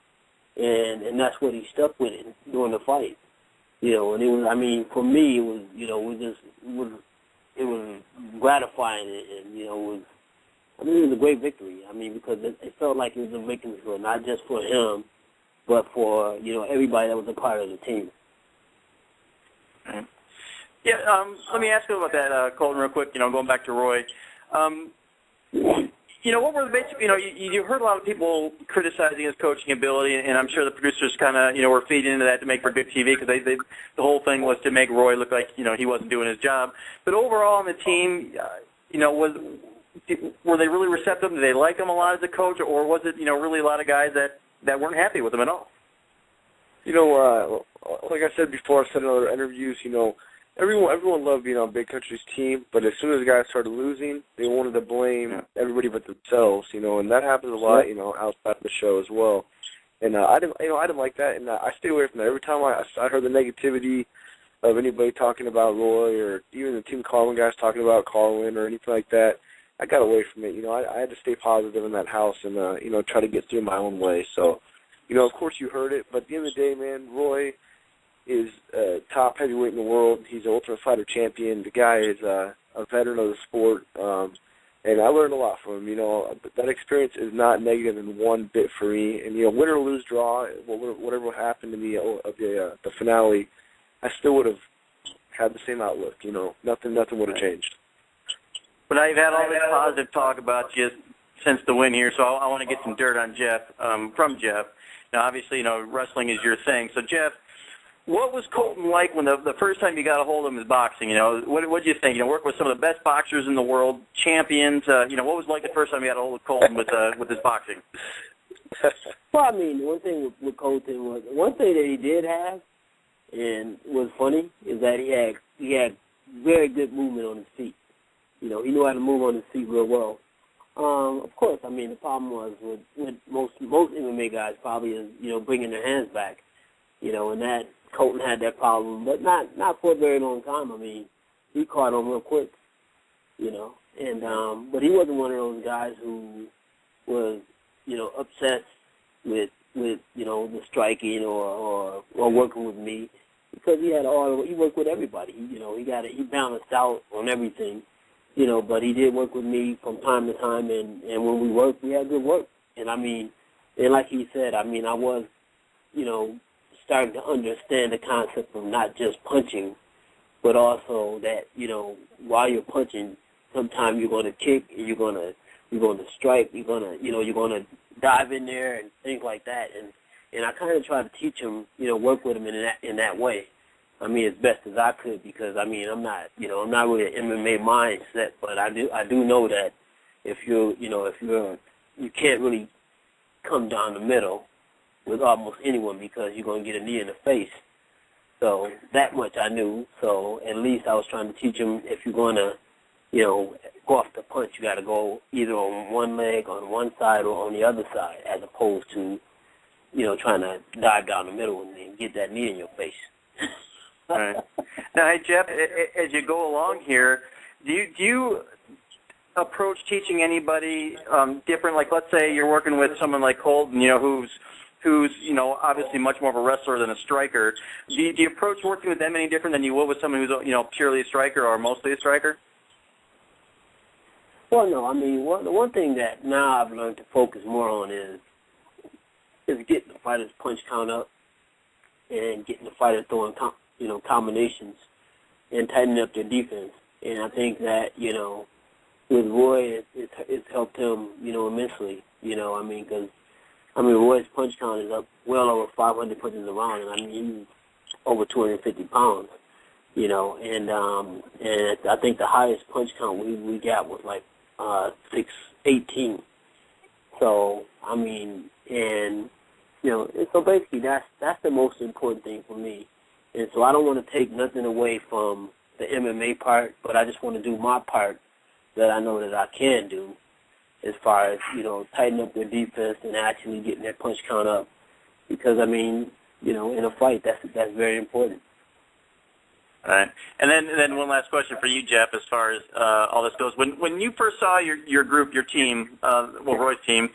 and that's what he stuck with it during the fight. And it was, for me, it was gratifying, and, it was a great victory. Because it felt like it was a victory for not just for him, but for, everybody that was a part of the team. Yeah, let me ask you about that, Colton, real quick, going back to Roy. What were the basic, you heard a lot of people criticizing his coaching ability, and I'm sure the producers kind of, were feeding into that to make for good TV, because the whole thing was to make Roy look like, he wasn't doing his job. But overall on the team, were they really receptive? Did they like him a lot as a coach, or was it, really a lot of guys that weren't happy with him at all? Like I said before, I said in other interviews, everyone loved being on Big Country's team, but as soon as guys started losing, they wanted to blame everybody but themselves, and that happens a lot, outside of the show as well. And I didn't like that, and I stay away from that. Every time I heard the negativity of anybody talking about Roy, or even the Team Carlin guys talking about Carlin or anything like that, I got away from it. I had to stay positive in that house and try to get through my own way. So, of course you heard it, but at the end of the day, man, Roy is top heavyweight in the world. He's an Ultimate Fighter champion. The guy is a veteran of the sport, and I learned a lot from him. That experience is not negative in one bit for me. And win or lose, draw, whatever happened in the finale, I still would have had the same outlook. Nothing would have changed. But now you've had all this positive talk about you since the win here, so I want to get some dirt on Jeff from Jeff. Now, obviously, wrestling is your thing. So, Jeff, what was Colton like when the first time you got a hold of him was boxing? What did you think? Work with some of the best boxers in the world, champions. What was it like the first time you got a hold of Colton with his boxing? Well, I mean, one thing with Colton was one thing that he did have, and was funny, is that he had very good movement on his feet. He knew how to move on his feet real well. Of course, I mean, the problem was with most MMA guys probably is, bringing their hands back, and that Colton had that problem, but not for a very long time. I mean, he caught on real quick, and but he wasn't one of those guys who was, upset with the striking or working with me, because he worked with everybody. He balanced out on everything. But he did work with me from time to time, and when we worked, we had good work. And, I mean, and like he said, I mean, I was, starting to understand the concept of not just punching, but also that, while you're punching, sometimes you're going to kick, and you're going to strike, you're going to dive in there and things like that. And I kind of try to teach him, work with him in that way. I mean, as best as I could, because I mean, I'm not really an MMA mindset, but I do know that if you can't really come down the middle with almost anyone, because you're going to get a knee in the face. So that much I knew. So at least I was trying to teach him, if you're going to, go off the punch, you got to go either on one leg, on one side, or on the other side, as opposed to, trying to dive down the middle and get that knee in your face. All right. Now, hey, Jeff, as you go along here, do you approach teaching anybody different? Like, let's say you're working with someone like Colton, who's obviously much more of a wrestler than a striker. Do you approach working with them any different than you would with someone who's purely a striker or mostly a striker? Well, no. I mean, the one thing that now I've learned to focus more on is getting the fighter's punch count up and getting the fighter throwing combinations and tightening up their defense. And I think that, with Roy, it's helped him, immensely. I mean, because, Roy's punch count is up well over 500 punches a round, and I mean, he's over 250 pounds, and I think the highest punch count we got was like 618. So, I mean, and, so basically that's the most important thing for me. And so I don't want to take nothing away from the MMA part, but I just want to do my part that I know that I can do, as far as, tighten up their defense and actually getting their punch count up. Because, I mean, in a fight, that's very important. All right. And then one last question for you, Jeff, as far as all this goes. When you first saw your group, your team, Roy's team,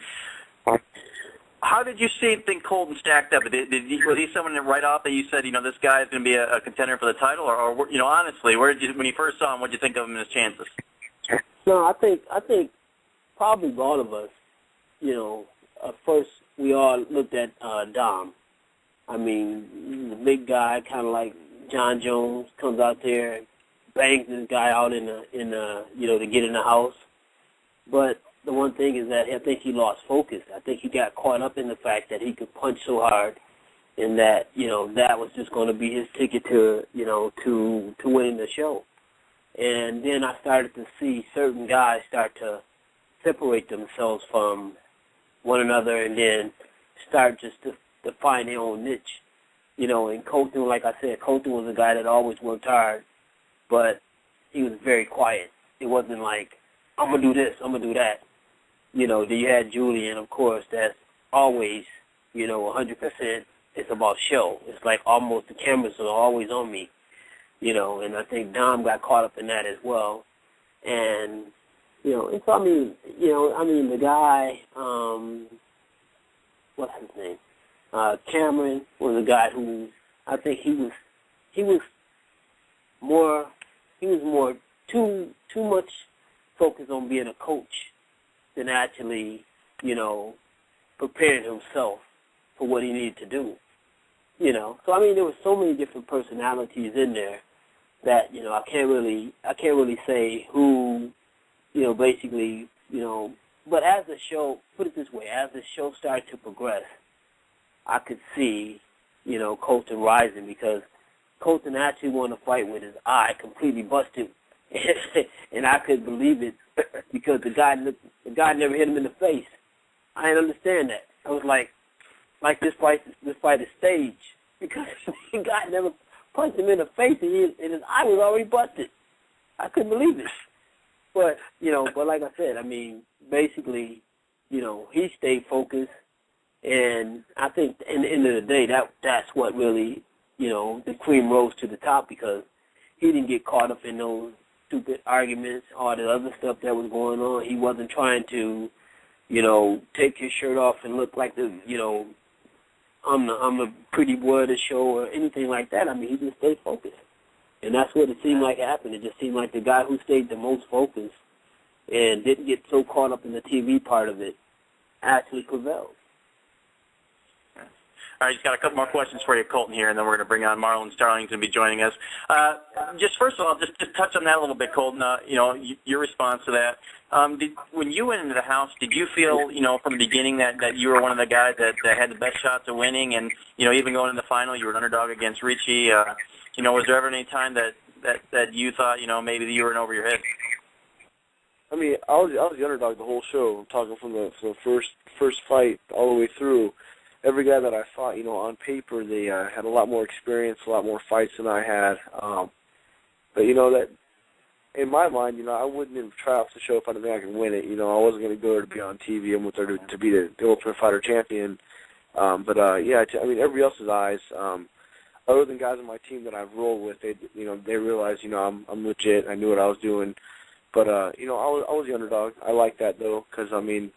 how did you think Colton stacked up? Was he someone that right off that you said, this guy is going to be a contender for the title? Or honestly, when you first saw him, what did you think of him and his chances? No, I think probably all of us, at first we all looked at Dom. I mean, he's a big guy, kind of like John Jones, comes out there, bangs this guy out to get in the house. But the one thing is that I think he lost focus. I think he got caught up in the fact that he could punch so hard, and that that was just going to be his ticket to to winning the show. And then I started to see certain guys start to separate themselves from one another, and then start just to find their own niche. you know, and Colton, like I said, Colton was a guy that always worked hard, but he was very quiet. It wasn't like, I'm going to do this, I'm going to do that. You know, then you had Julian, of course, that's always, you know, 100%. It's about show. It's like almost the cameras are always on me, you know, and I think Dom got caught up in that as well. And, you know, and so, I mean, the guy, what's his name? Cameron was a guy who, I think he was more too much focused on being a coach than actually, you know, preparing himself for what he needed to do, you know. So, I mean, there were so many different personalities in there that, you know, I can't really say who, you know, basically, you know. But as the show, put it this way, as the show started to progress, I could see, you know, Colton rising, because Colton actually won a fight with his eye completely busted, and I couldn't believe it because the guy never hit him in the face. I didn't understand that. I was like this fight is staged, because the guy never punched him in the face, and his eye was already busted. I couldn't believe it. But, you know, like I said, I mean, basically, you know, he stayed focused, and I think in the end of the day, that's what really, you know, the cream rose to the top, because he didn't get caught up in those stupid arguments, all the other stuff that was going on. He wasn't trying to, you know, take his shirt off and look like the, you know, I'm the pretty boy of the show or anything like that. I mean, he just stayed focused. And that's what it seemed like happened. It just seemed like the guy who stayed the most focused and didn't get so caught up in the TV part of it actually prevailed. All right, just got a couple more questions for you, Colton, here, and then we're going to bring on Marlon Starling to be joining us. Just first of all, just touch on that a little bit, Colton. You know, your response to that. When you went into the house, did you feel, you know, from the beginning that you were one of the guys that had the best shots of winning, and, you know, even going in the final, you were an underdog against Richie? You know, was there ever any time that you thought, you know, maybe you were in over your head? I mean, I was the underdog the whole show. I'm talking from the first fight all the way through. Every guy that I fought, you know, on paper, they had a lot more experience, a lot more fights than I had. But, you know, that in my mind, you know, I wouldn't even try off the show if I didn't think I could win it. You know, I wasn't going to go there to be on TV. I went there to be the Ultimate Fighter champion. Yeah, I mean, everybody else's eyes, other than guys on my team that I've rolled with, they realized, you know, I'm legit. I knew what I was doing. But, you know, I was the underdog. I like that, though, because, I mean,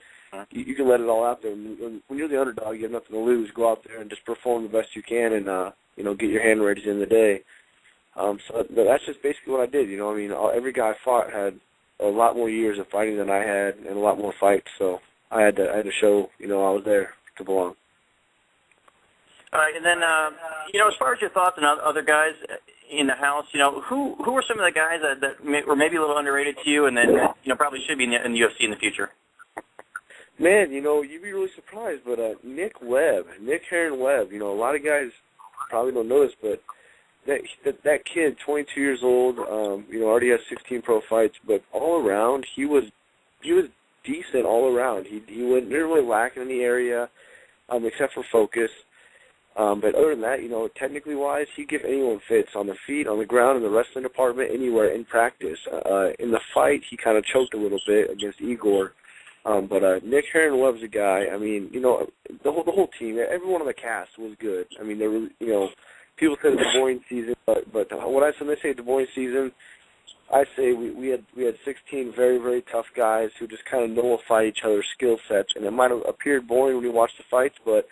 you can let it all out there. When you're the underdog, you have nothing to lose. Go out there and just perform the best you can and, you know, get your hand raised at the end of the day. So that's just basically what I did. You know, I mean, every guy I fought had a lot more years of fighting than I had and a lot more fights. So I had to show, you know, I was there to belong. All right, and then, you know, as far as your thoughts on other guys in the house, you know, who are some of the guys that were maybe a little underrated to you and then, you know, probably should be in the UFC in the future? Man, you know, you'd be really surprised, but Nick Heron Webb, you know, a lot of guys probably don't know this, but that kid, 22 years old, you know, already has 16 pro fights, but all around, he was decent all around. He didn't really lack in any area, except for focus. But other than that, you know, technically wise, he'd give anyone fits on the feet, on the ground, in the wrestling department, anywhere in practice. In the fight, he kind of choked a little bit against Igor. But Nick Heron Webb's a guy. I mean, you know, the whole team, everyone on the cast was good. I mean, they were, you know, people said it's a boring season, but when they say it's a boring season, I say we had 16 very, very tough guys who just kind of nullify each other's skill sets, and it might have appeared boring when you watch the fights, but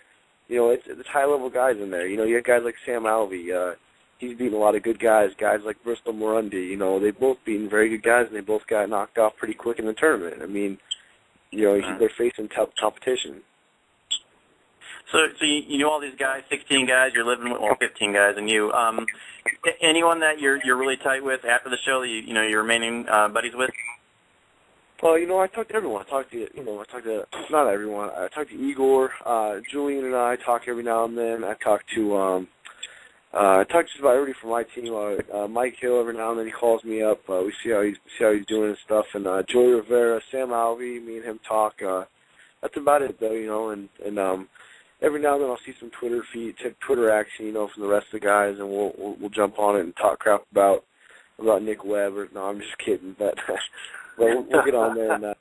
you know, it's high level guys in there. You know, you have guys like Sam Alvey. He's beaten a lot of good guys. Guys like Bristol Morundi. You know, they both beaten very good guys, and they both got knocked off pretty quick in the tournament. I mean, you know, they're facing tough competition. So you know all these guys, 16 guys, you're living with, well, 15 guys, and you. Anyone that you're really tight with after the show that you know you're remaining buddies with? Well, you know, I talk to everyone. I talk to not everyone. I talk to Igor, Julian, and I talk every now and then. I talk to just about everybody from my team. Mike Hill every now and then he calls me up. We see how he's doing and stuff. And Joey Rivera, Sam Alvey, me and him talk. That's about it though, you know. And every now and then I'll see some Twitter action, from the rest of the guys, and we'll jump on it and talk crap about Nick Webb. Or, no, I'm just kidding, but we'll get on there and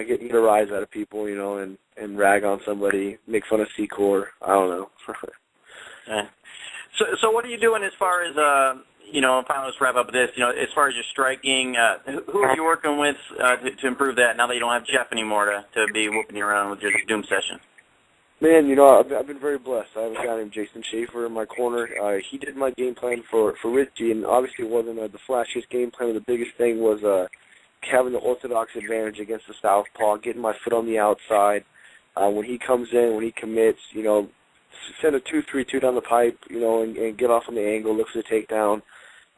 get a rise out of people, and rag on somebody, make fun of C-Core. I don't know. So what are you doing as far as finally let's wrap up this. As far as your striking, who are you working with to improve that? Now that you don't have Jeff anymore to be whooping you around with your Doom session. Man, I've been very blessed. I have a guy named Jason Schaefer in my corner. He did my game plan for Richie, and obviously it wasn't the flashiest game plan. The biggest thing was having the orthodox advantage against the southpaw, getting my foot on the outside. When he comes in, when he commits, send a 2-3-2 down the pipe, and get off on the angle, look for the takedown.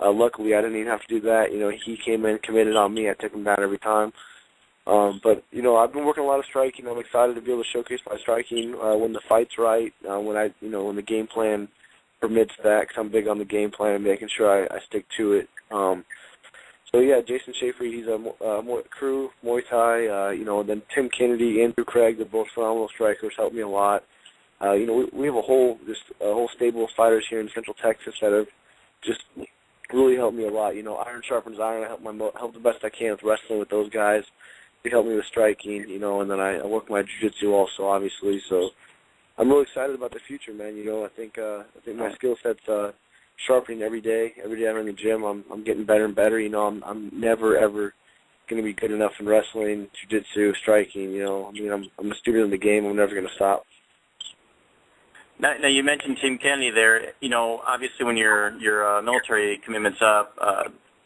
Luckily, I didn't even have to do that. He came in, committed on me. I took him down every time. But I've been working a lot of striking. I'm excited to be able to showcase my striking when the fight's right, when the game plan permits that, because I'm big on the game plan and making sure I stick to it. So, yeah, Jason Schaefer, he's a crew, Muay Thai, then Tim Kennedy, Andrew Craig, they're both phenomenal strikers, helped me a lot. We have a whole stable of fighters here in Central Texas that have just really helped me a lot. Iron sharpens iron. I help the best I can with wrestling with those guys. They help me with striking, and then I work my jiu-jitsu also, obviously. So I'm really excited about the future, man. I think my skill set's sharpening every day. Every day I'm in the gym, I'm getting better and better. I'm never ever going to be good enough in wrestling, jiu-jitsu, striking. I'm a student of the game. I'm never going to stop. Now you mentioned Tim Kennedy there. Obviously when your military commitment's up,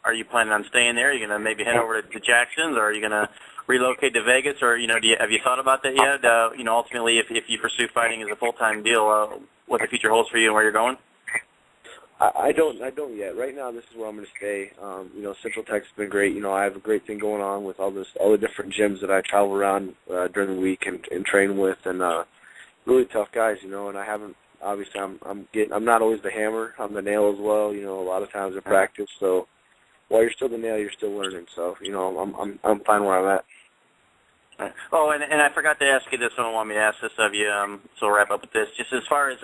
are you planning on staying there? Are you going to maybe head over to Jackson's, or are you going to relocate to Vegas, or have you thought about that yet? Ultimately, if you pursue fighting as a full-time deal, what the future holds for you and where you're going? I don't yet. Right now, this is where I'm going to stay. Central Texas has been great. I have a great thing going on with all the different gyms that I travel around during the week and train with, and really tough guys. And I haven't. Obviously, I'm not always the hammer. I'm the nail as well. A lot of times in practice. So while you're still the nail, you're still learning. So I'm fine where I'm at. Oh, and I forgot to ask you this. Someone wanted me to ask this of you. So we'll wrap up with this. Just as far as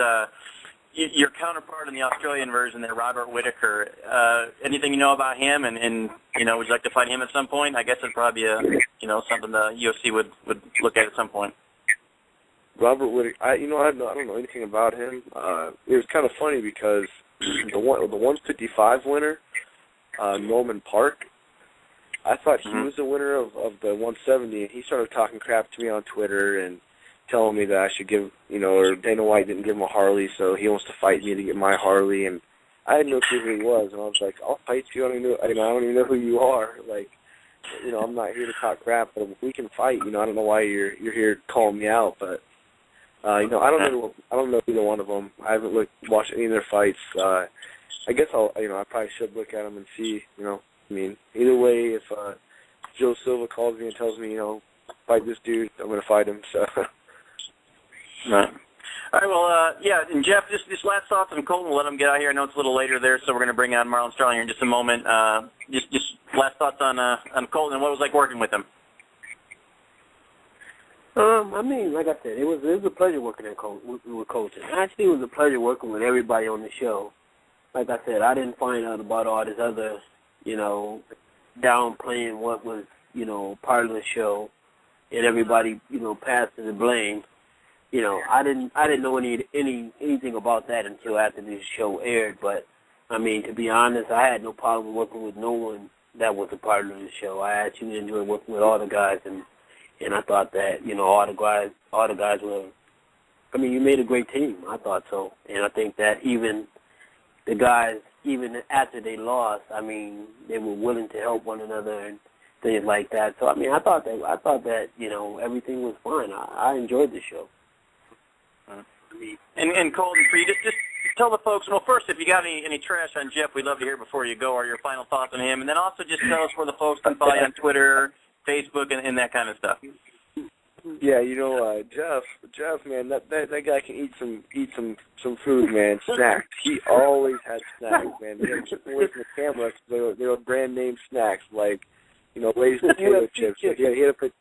your counterpart in the Australian version there, Robert Whittaker, anything you know about him, and would you like to fight him at some point? I guess it'd probably be something the UFC would look at some point. Robert Whittaker, I don't know anything about him. It was kind of funny because the 155 winner, Norman Park, I thought he was the winner of the 170, and he started talking crap to me on Twitter and telling me that I should give, or Dana White didn't give him a Harley, so he wants to fight me to get my Harley, and I had no clue who he was, and I was like, I'll fight you. I don't even know who you are. Like, I'm not here to talk crap, but if we can fight, I don't know why you're here calling me out, but I don't know either one of them. I haven't watched any of their fights. I guess I probably should look at them and see, either way, if Joe Silva calls me and tells me, fight this dude, I'm going to fight him, so. Right. All right, well, yeah, and Jeff, just last thoughts on Colton. We'll let him get out here. I know it's a little later there, so we're going to bring on Marlon Starling here in just a moment. Just last thoughts on Colton and what it was like working with him. Like I said, it was a pleasure working with Colton. Actually, it was a pleasure working with everybody on the show. Like I said, I didn't find out about all this other, downplaying what was, part of the show, and everybody, passing the blame. I didn't know anything about that until after this show aired. But to be honest, I had no problem working with no one that was a part of the show. I actually enjoyed working with all the guys, and I thought that all the guys were. You made a great team. I thought so, and I think that even the guys, even after they lost, they were willing to help one another and things like that. So I thought that everything was fine. I enjoyed the show. And Colton, for you, just tell the folks, well, first, if you got any trash on Jeff, we'd love to hear before you go, or your final thoughts on him. And then also just tell us where the folks can follow you on Twitter, Facebook, and that kind of stuff. Yeah, Jeff, man, that guy can eat some food, man, snacks. He always had snacks, man. They had to keep away from the camera because they were brand name snacks, like, Lay's potato chips. He had to put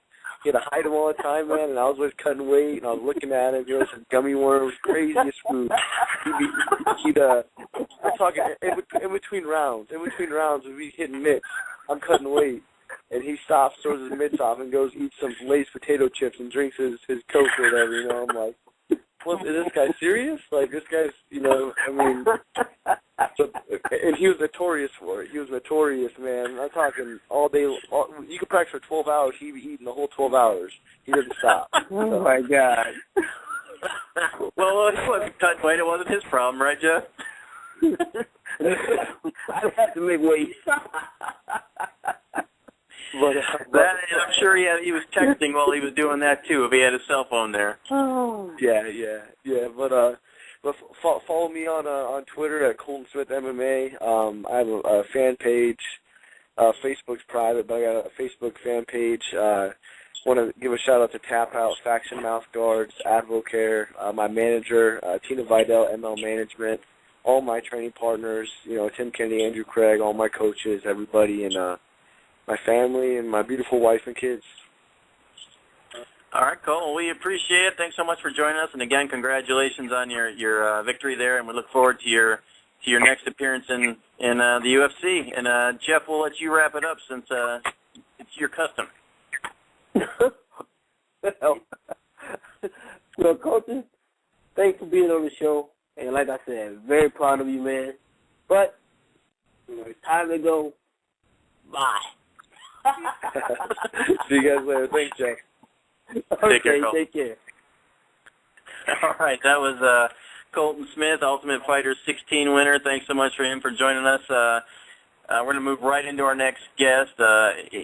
He had to hide them all the time, man, and I was always cutting weight, and I was looking at him, you know, some gummy worms, craziest food. We're talking in between rounds, we'd be hitting mitts. I'm cutting weight, and he stops, throws his mitts off, and goes eat some Lay's potato chips and drinks his Coke or whatever, you know. I'm like, what, is this guy serious? Like, this guy's, you know, I mean, so, and he was notorious for it. He was notorious, man. I'm talking all day. You could practice for 12 hours. He'd be eating the whole 12 hours. He doesn't stop. Oh, my God. Well, he wasn't cutting weight. It wasn't his problem, right, Jeff? I have to make weight. But I'm sure he was texting while he was doing that, too, if he had his cell phone there. Oh. Yeah. But follow me on Twitter at Colton Smith MMA. I have a fan page. Facebook's private, but I got a Facebook fan page. Want to give a shout out to Tap Out, Faction Mouth Guards, Advocare, my manager, Tina Vidal, ML Management, all my training partners, you know, Tim Kennedy, Andrew Craig, all my coaches, everybody, and my family and my beautiful wife and kids. All right, Cole. Well, we appreciate it. Thanks so much for joining us, and again, congratulations on your victory there. And we look forward to your next appearance in the UFC. And Jeff, we'll let you wrap it up since it's your custom. Well, Colton, thanks for being on the show. And like I said, very proud of you, man. But it's time to go. Bye. See you guys later. Thanks, Jeff. Take care, Cole. Take care. All right, that was Colton Smith, Ultimate Fighter 16 winner. Thanks so much for him for joining us. We're going to move right into our next guest.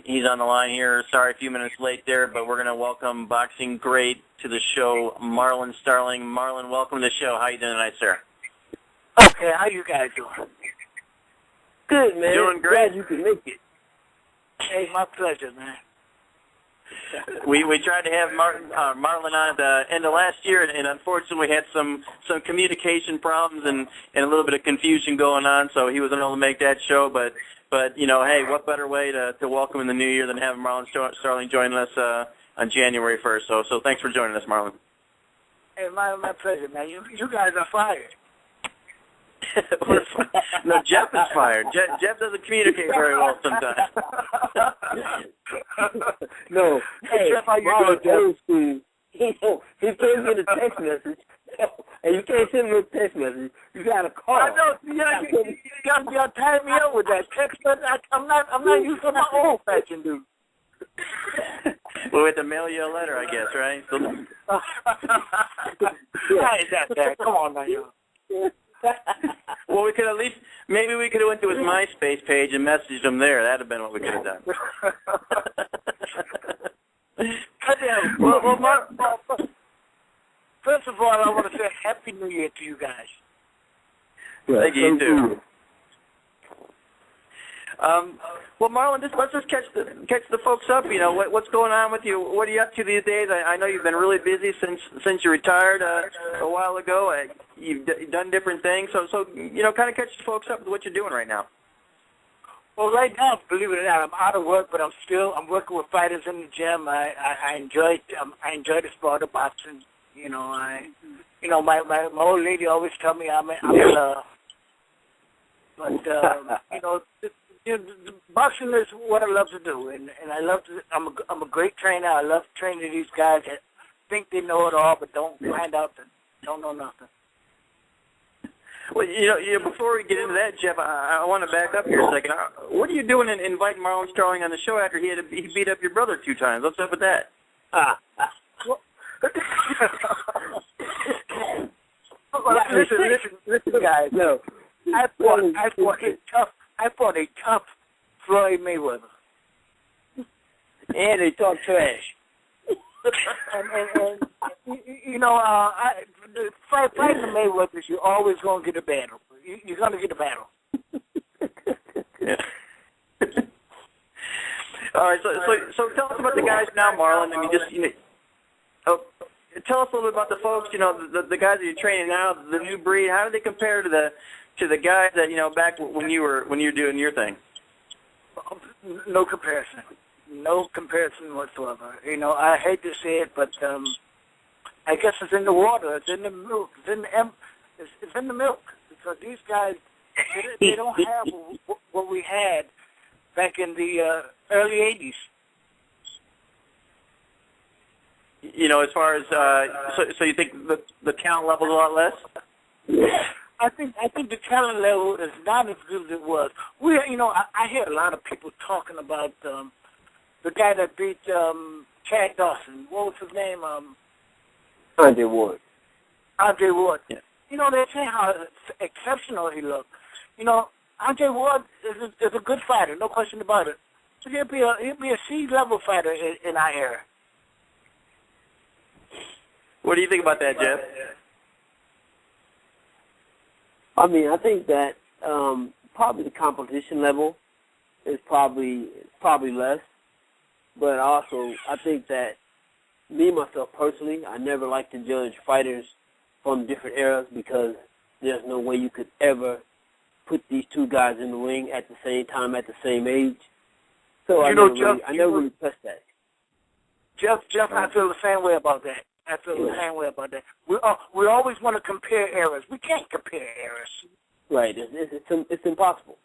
He's on the line here. Sorry, a few minutes late there, but we're going to welcome boxing great to the show, Marlon Starling. Marlon, welcome to the show. How you doing tonight, sir? Okay, how you guys doing? Good, man. Doing great. Glad you can make it. Hey, my pleasure, man. We tried to have Marlon on at the end of last year, and unfortunately we had some communication problems and a little bit of confusion going on, so he wasn't able to make that show. But you know, hey, what better way to welcome in the new year than having Marlon Starling joining us on January 1st. So thanks for joining us, Marlon. Hey, my pleasure, man. You guys are fired. No, Jeff is fired. Jeff doesn't communicate very well sometimes. No. Hey, Jeff, how you doing, Jeff? He can't get a text message, and you can't send him a text message. You got to call. I know. Y'all tied me up with that text message. I'm not used to my old-fashioned dude. Well, we have to mail you a letter, I guess, right? So, Why is that there? Come on, now. well, we could at least, maybe we could have went to his MySpace page and messaged him there. That would have been what we could have done. First of all, I want to say Happy New Year to you guys. Thank you, too. Well, Marlon, let's just catch the folks up. You know, what's going on with you? What are you up to these days? I know you've been really busy since you retired a while ago. You've done different things, so you know, kind of catch the folks up with what you're doing right now. Well, right now, believe it or not, I'm out of work, but I'm working with fighters in the gym. I enjoy the sport of boxing. You know, my old lady always tell me I'm you know, boxing is what I love to do, and I love to. I'm a great trainer. I love training these guys that think they know it all, but don't find out that don't know nothing. Well, you know, before we get into that, Jeff, I want to back up here a second. What are you doing in inviting Marlon Starling on the show after he beat up your brother 2 times? What's up with that? Listen, guys. No, I fought a tough Floyd Mayweather, and they talk trash. and you know, fighting the Mayweathers, you're always going to get a battle. You're going to get a battle. Yeah. All right, so tell us about the guys now, Marlon. I mean, tell us a little bit about the folks. You know, the guys that you're training now, the new breed. How do they compare to the guys that, you know, back when you were doing your thing? No comparison. no comparison whatsoever. You know, I hate to say it, but I guess it's in the water. It's in the milk. It's in the milk. Because these guys, they don't have what we had back in the early 80s. You know, as far as so you think the talent level is a lot less? I think the talent level is not as good as it was. I hear a lot of people talking about the guy that beat Chad Dawson. What was his name? Andre Ward. Andre Ward. Yeah. You know, they say how exceptional he looked. You know, Andre Ward is a good fighter, no question about it. But he'll be a C-level fighter in our era. What do you think about that, Jeff? I mean, I think that probably the competition level is probably less, but also I think that me, myself personally, I never like to judge fighters from different eras because there's no way you could ever put these two guys in the ring at the same time, at the same age. So I never really touched that. Jeff, I feel the same way about that. We always want to compare eras. We can't compare eras. Right. It's impossible.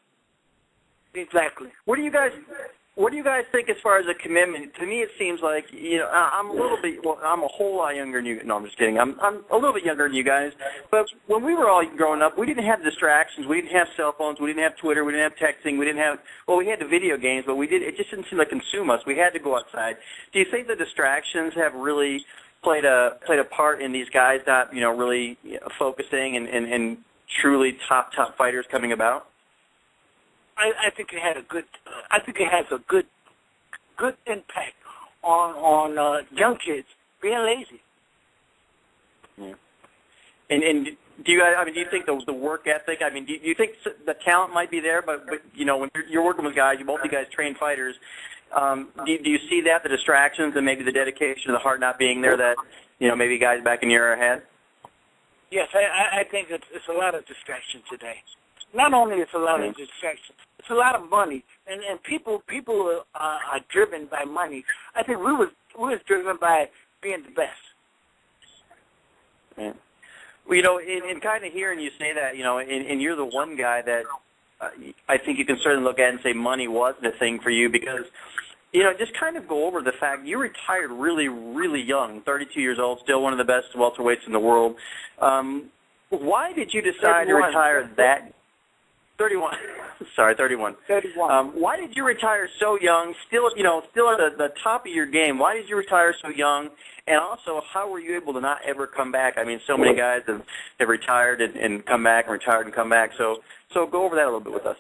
Exactly. What do you guys think as far as a commitment? To me, it seems like, you know, I'm a little bit. Well, I'm a whole lot younger than you. No, I'm just kidding. I'm a little bit younger than you guys. But when we were all growing up, we didn't have distractions. We didn't have cell phones. We didn't have Twitter. We didn't have texting. We didn't have. Well, we had the video games, but it just didn't seem to consume us. We had to go outside. Do you think the distractions have really played a part in these guys not, you know, really focusing and truly top fighters coming about? I think it had a good. I think it has a good impact on young kids being lazy. Yeah. And do you guys? I mean, do you think the work ethic? I mean, do you think the talent might be there? But you know, when you're working with guys, both you guys train fighters. Do you see that, the distractions and maybe the dedication, the heart not being there that, you know, maybe guys back in your era had? Yes, I think it's a lot of distraction today. Not only it's a lot of distraction, it's a lot of money, and people are driven by money. I think we was driven by being the best. Yeah. Well, you know, in kind of hearing you say that, you know, and you're the one guy that I think you can certainly look at and say money wasn't a thing for you because, you know, just kind of go over the fact you retired really, really young, 32 years old, still one of the best welterweights in the world. Why did you decide to retire that? 31. Sorry, 31. 31. Why did you retire so young? Still at the top of your game. Why did you retire so young? And also, how were you able to not ever come back? I mean, so many guys have retired and come back and retired and come back. So go over that a little bit with us.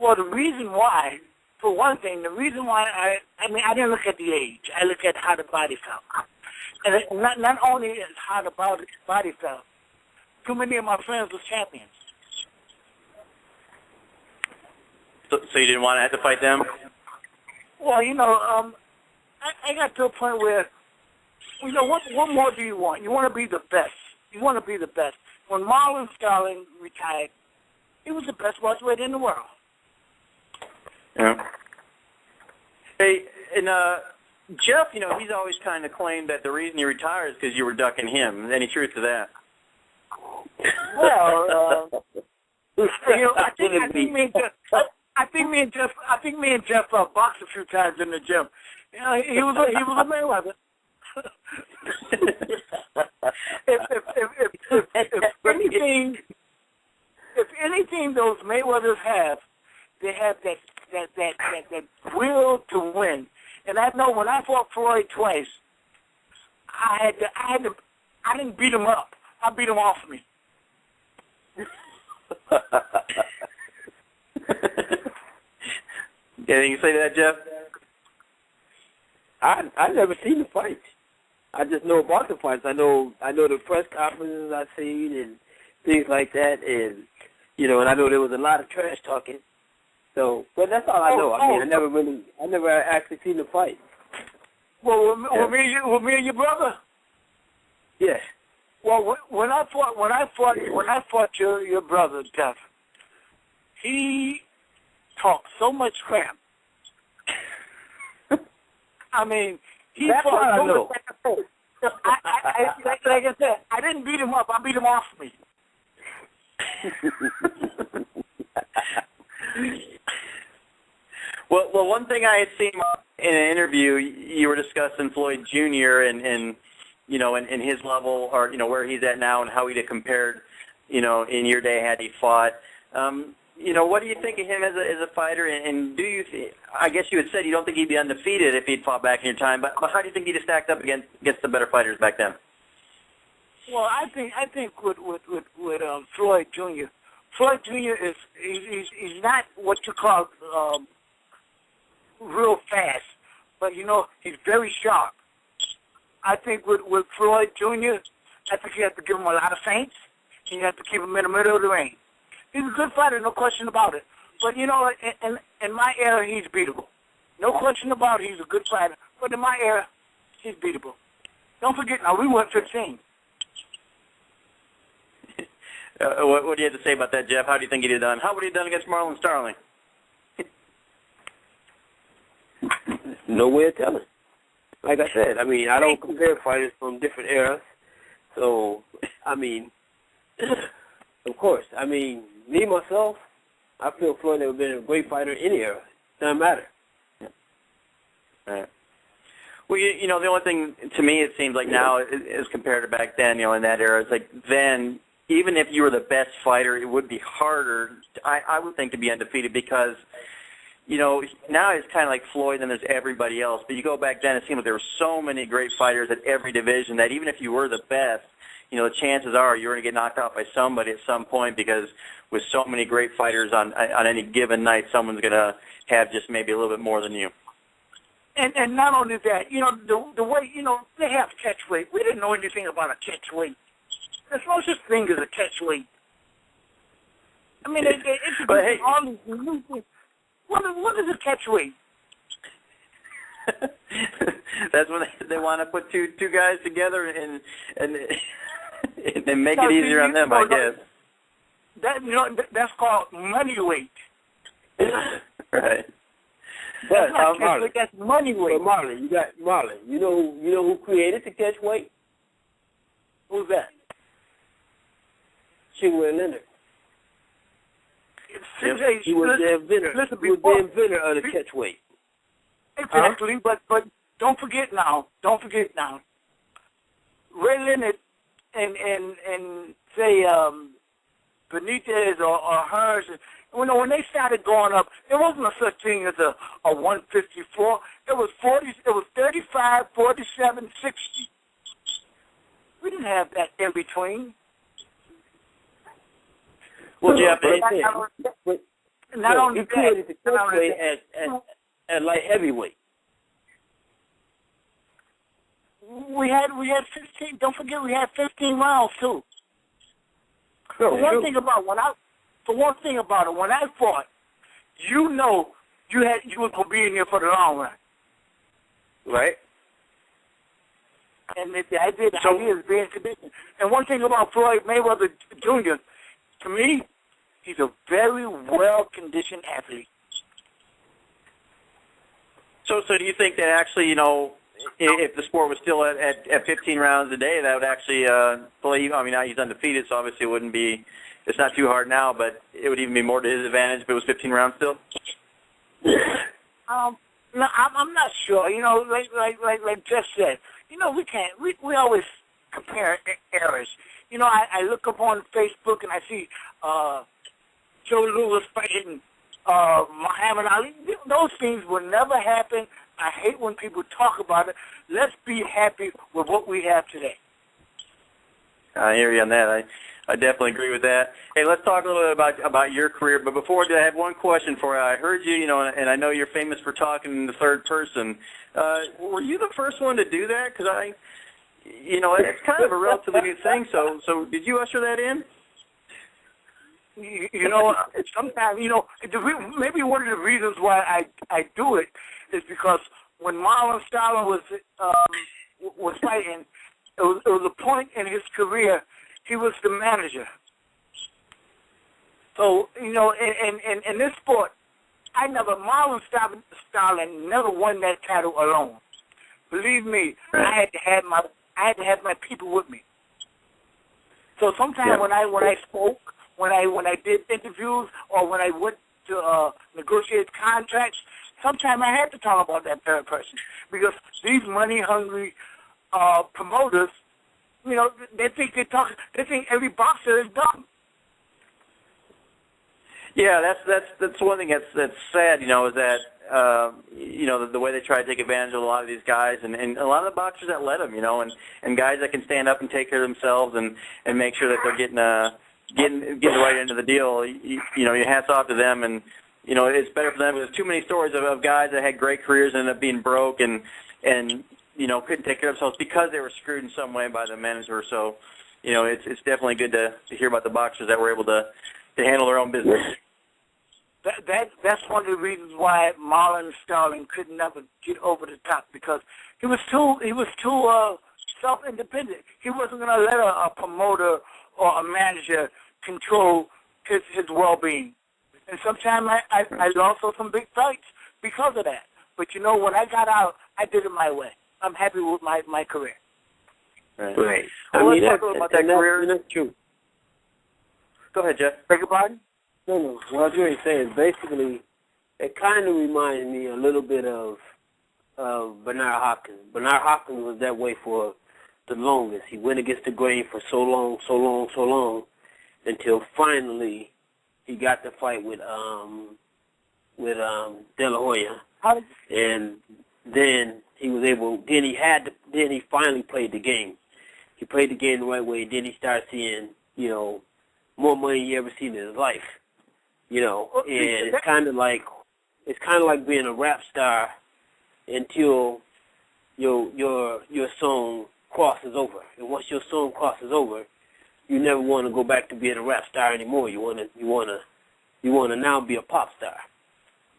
Well, the reason why, for one thing, I didn't look at the age. I looked at how the body felt. And not only is how the body felt. Too many of my friends were champions. So you didn't want to have to fight them? Well, you know, I got to a point where, you know, what more do you want? You want to be the best. You want to be the best. When Marlon Starling retired, he was the best welterweight in the world. Yeah. Hey, and Jeff, you know, he's always kind of claimed that the reason he retired is because you were ducking him. Any truth to that? Well, you know, I think me and Jeff boxed a few times in the gym. You know, he was a Mayweather. if anything, those Mayweathers have, they have that will to win. And I know when I fought Floyd twice, I didn't beat him up. I beat him off me. Anything you say to that, Jeff? I never seen the fight. I just know about the fights. I know the press conferences I've seen and things like that, and you know, and I know there was a lot of trash talking. So, but that's all I know. I mean, I never actually seen the fight. Well, with me and your brother. Yeah. Well, when I fought your brother, Jeff, he talked so much crap. I mean, he That's what I know. Like I said, I didn't beat him up. I beat him off me. Well, one thing I had seen in an interview, you were discussing Floyd Jr. and you know, and his level, or you know, where he's at now and how he'd have compared, you know, in your day had he fought. You know, what do you think of him as a fighter? And do you? I guess you had said you don't think he'd be undefeated if he'd fought back in your time. But how do you think he'd have stacked up against the better fighters back then? Well, I think with Floyd Jr. Floyd Jr. is he's not what you call real fast, but you know he's very sharp. I think with Floyd Jr., I think you have to give him a lot of feints, and you have to keep him in the middle of the ring. He's a good fighter, no question about it. But, you know, in my era, he's beatable. No question about it, he's a good fighter. But in my era, he's beatable. Don't forget, now, we went 15. What do you have to say about that, Jeff? How do you think he'd have done? How would he have done against Marlon Starling? No way of telling. Like I said, I mean, I don't compare fighters from different eras. So, I mean, of course, I mean, me, myself, I feel Floyd would have been a great fighter in any era. Doesn't matter. Right. Well, you know, the only thing to me it seems like now is compared to back then, you know, in that era, it's like then, even if you were the best fighter, it would be harder, I would think, to be undefeated because, you know, now it's kind of like Floyd and there's everybody else. But you go back then, it seemed like there were so many great fighters at every division that even if you were the best, you know, the chances are you're going to get knocked out by somebody at some point because with so many great fighters on any given night, someone's going to have just maybe a little bit more than you. And not only that, you know, the way, you know, they have catch weight. We didn't know anything about a catch weight. There's no such thing as a catch weight. I mean, it's all these new things. What is a catch weight? That's when they want to put two guys together and make it easier on them, I guess. That, you know, that's called money weight. Right. But Marlon, that's money weight. But Marlon, you got Marlon. You know who created the catch weight? Who's that? Sugar Leonard. Yep. He was the inventor. He was the inventor of the catch weight. Exactly, but don't forget now. Ray Leonard and say Benitez or hers. When they started going up, there wasn't a such thing as a 154. It was 40. It was 35, 47, 60. We didn't have that in between. Well, Jeff, not only he created the catch weight at light heavyweight. We had 15. Don't forget, we had 15 rounds too. For one thing about it, when I fought, you know, you was gonna be in there for the long run, right? And the idea is being conditioned. And one thing about Floyd Mayweather Jr., to me, he's a very well-conditioned athlete. So do you think that actually, you know, if the sport was still at 15 rounds a day, that would actually play? I mean, now he's undefeated, so obviously it wouldn't be. It's not too hard now, but it would even be more to his advantage if it was 15 rounds still. No, I'm not sure. You know, like Jeff said, you know, we can't. We always compare eras. You know, I look up on Facebook and I see Joe Louis fighting Muhammad Ali. Those things will never happen. I hate when people talk about it. Let's be happy with what we have today. I hear you on that. I definitely agree with that. Hey, let's talk a little bit about your career. But before I have one question for you. I heard you, you know, and I know you're famous for talking in the third person. Were you the first one to do that? Because you know, it's kind of a relatively new thing. So did you usher that in? You know, sometimes, you know, maybe one of the reasons why I do it is because when Marlon Starling was fighting, it was a point in his career. He was the manager. So, you know, in this sport, Marlon Starling never won that title alone. believe me, I had to have my people with me. So sometimes when I spoke, when I did interviews, or when I went to negotiate contracts, sometimes I had to talk about that third person, because these money-hungry promoters, you know, they think every boxer is dumb. Yeah, that's one thing that's sad, you know, is that you know, the way they try to take advantage of a lot of these guys, and a lot of the boxers that let them, you know, and guys that can stand up and take care of themselves and make sure that they're getting the right end of the deal. You know, your hats off to them, and you know, it's better for them. There's too many stories of guys that had great careers and ended up being broke and you know, couldn't take care of themselves because they were screwed in some way by the manager. So, you know, it's definitely good to hear about the boxers that were able to handle their own business. That's one of the reasons why Marlon Starling could never get over the top, because he was too self-independent. He wasn't going to let a promoter or a manager control his well-being. And sometimes I lost some big fights because of that. But you know, when I got out, I did it my way. I'm happy with my career. Right. Well, let's talk about that career. That's true. Go ahead, Jeff. Beg your pardon? No. What I was going to say is basically, it kind of reminded me a little bit of Bernard Hopkins. Bernard Hopkins was that way for the longest. He went against the grain for so long, until finally he got the fight with De La Hoya, and then he was able. Then he finally played the game. He played the game the right way. Then he started seeing, you know, more money he ever seen in his life. You know, and it's kind of like being a rap star until your song crosses over. And once your song crosses over, you never want to go back to being a rap star anymore. You want to now be a pop star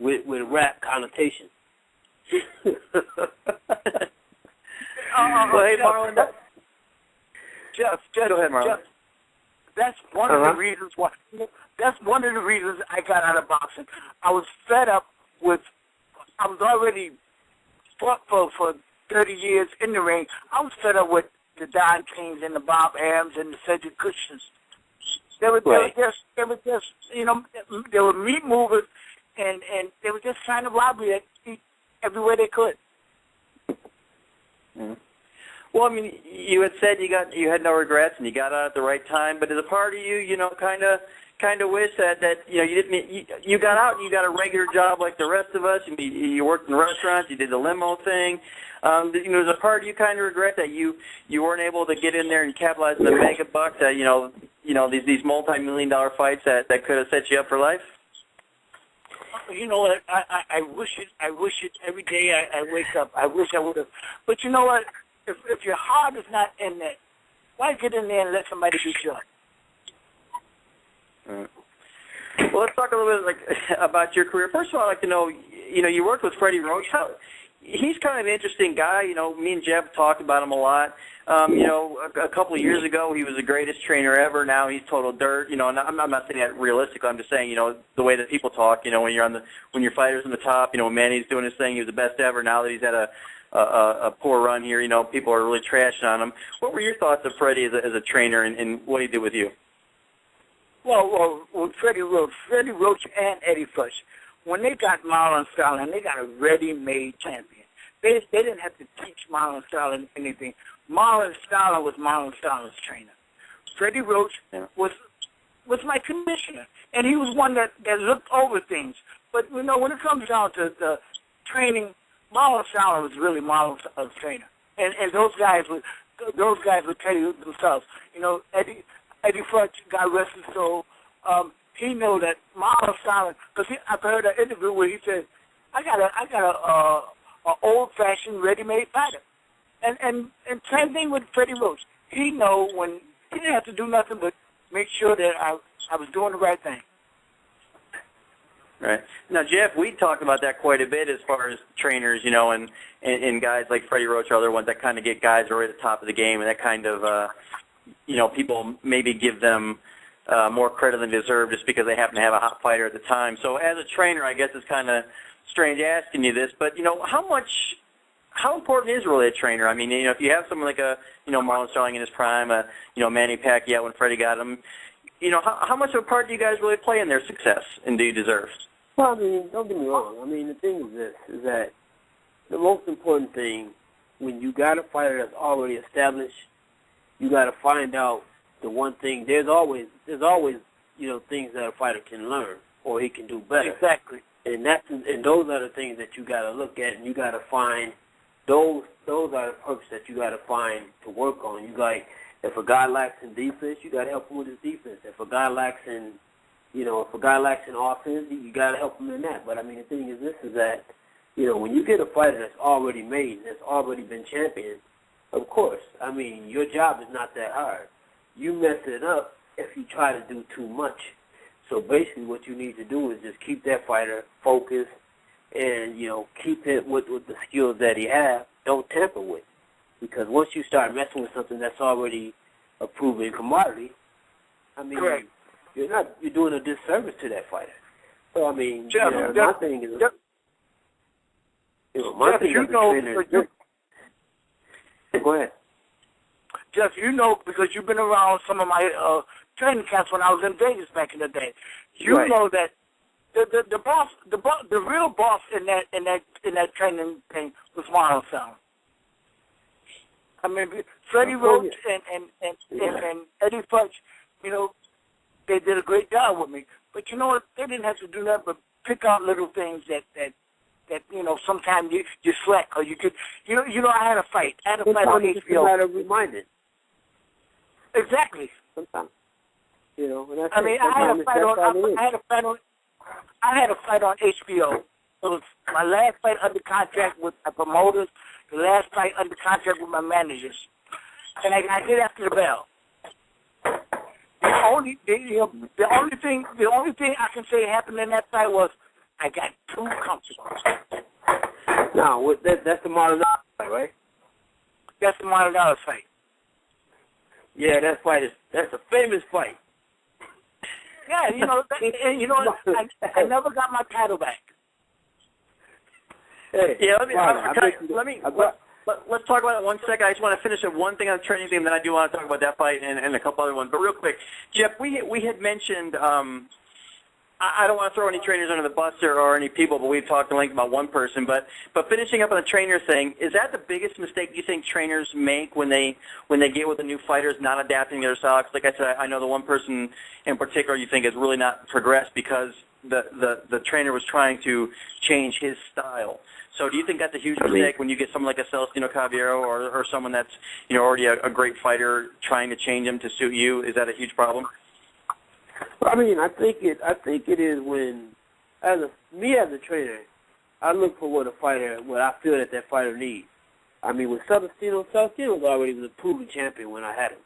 with rap connotation. Well, hey, Marlon. Jeff, go ahead, Marlon. Jeff, that's one of the reasons why. That's one of the reasons I got out of boxing. I was fed up with. I was already fought for 30 years in the ring. I was fed up with the Don Kings and the Bob Arams and the Cedric Cushons. They were just, you know, they were meat movers, and they were just trying to rob you every way they could. Mm-hmm. Well, I mean, you had said you had no regrets and you got out at the right time, but as a part of you, you know, kind of wish that you know you got out and you got a regular job like the rest of us. You worked in restaurants, you did the limo thing. You know, there's a part of you kind of regret that you weren't able to get in there and capitalize on the mega bucks that you know these multi-million-dollar fights that could have set you up for life. You know what? I wish it every day. I wake up. I wish I would have. But you know what? If your heart is not in that, why get in there and let somebody beat you up? Well, let's talk a little bit about your career. First of all, I'd like to know, you know, you worked with Freddie Roach. He's kind of an interesting guy. You know, me and Jeff talked about him a lot. You know, a couple of years ago, he was the greatest trainer ever. Now he's total dirt. You know, and I'm not saying that realistically. I'm just saying, you know, the way that people talk. You know, when your fighter's on the top. You know, when Manny's doing his thing, he was the best ever. Now that he's had a poor run here, you know, people are really trashing on him. What were your thoughts of Freddie as a trainer and what he did with you? Well, Freddie Roach and Eddie Fush, when they got Marlon Starling, they got a ready-made champion. They didn't have to teach Marlon Starling anything. Marlon Starling was Marlon Starling's trainer. Freddie Roach was my commissioner, and he was one that looked over things. But, you know, when it comes down to the training, Marlon Starling was really Marlon Starling's trainer. And those guys would tell you themselves, you know, Eddie Fuch, God rest his soul, he knew that Marlon Starling, because I've heard an interview where he said, I got a old-fashioned ready-made fighter. And same thing with Freddie Roach. He know when he didn't have to do nothing but make sure that I was doing the right thing. Right. Now, Jeff, we talked about that quite a bit as far as trainers, you know, and guys like Freddie Roach or other ones that kind of get guys right at the top of the game, and that kind of, you know, people maybe give them more credit than they deserve just because they happen to have a hot fighter at the time. So as a trainer, I guess it's kind of strange asking you this, but, you know, how much how important is really a trainer? I mean, if you have someone like Marlon Starling in his prime, Manny Pacquiao when Freddie got him, how much of a part do you guys really play in their success, and do you deserve? Well, I mean, don't get me wrong. I mean, the thing is this, is that the most important thing, when you got a fighter that's already established, you got to find out the one thing. There's always things that a fighter can learn or he can do better. Exactly. And those are the things that you got to look at, and you got to find those are the perks that you got to find to work on. You if a guy lacks in defense, you got to help him with his defense. If a guy lacks in offense, you got to help him in that. But I mean, the thing is this, is that when you get a fighter that's already made, that's already been championed, of course, I mean, your job is not that hard. You mess it up if you try to do too much. So basically what you need to do is just keep that fighter focused and, keep it with the skills that he has. Don't tamper with it. Because once you start messing with something that's already a proven commodity, I mean, correct, you're doing a disservice to that fighter. So, I mean, Jeff, my thing is, my thing as a trainer is, go ahead. Jeff, because you've been around some of my training camps when I was in Vegas back in the day. You right. know that the boss, the real boss in that training thing was Marlon Starling. I mean, Freddie Roach and Eddie Futch, they did a great job with me. But you know what? They didn't have to do that, but pick out little things that sometimes you slack, or you could, I had a fight. I had a fight on HBO. Sometimes it's reminded. Exactly. Sometimes, I mean, I had a fight on HBO. It was my last fight under contract with my promoters, the last fight under contract with my managers, and I got hit after the bell. The only thing I can say happened in that fight was I got too comfortable. No, that's the Marlon fight, right? That's the Marlon fight. Yeah, that's a famous fight. Yeah, I never got my title back. Hey, yeah, let's talk about it 1 second. I just want to finish up one thing on the training thing, then I do want to talk about that fight and a couple other ones. But real quick, Jeff, we had mentioned, I don't want to throw any trainers under the bus or any people, but we've talked at length about one person. But finishing up on the trainer thing, is that the biggest mistake you think trainers make when they get with the new fighters, not adapting their style? Like I said, I know the one person in particular you think has really not progressed because the trainer was trying to change his style. So do you think that's a huge mistake when you get someone like a Celestino Caballero or someone that's already a great fighter trying to change him to suit you? Is that a huge problem? I mean, I think it is when, as a trainer, I look for what I feel that fighter needs. I mean, with Celestino already was a proven champion when I had him.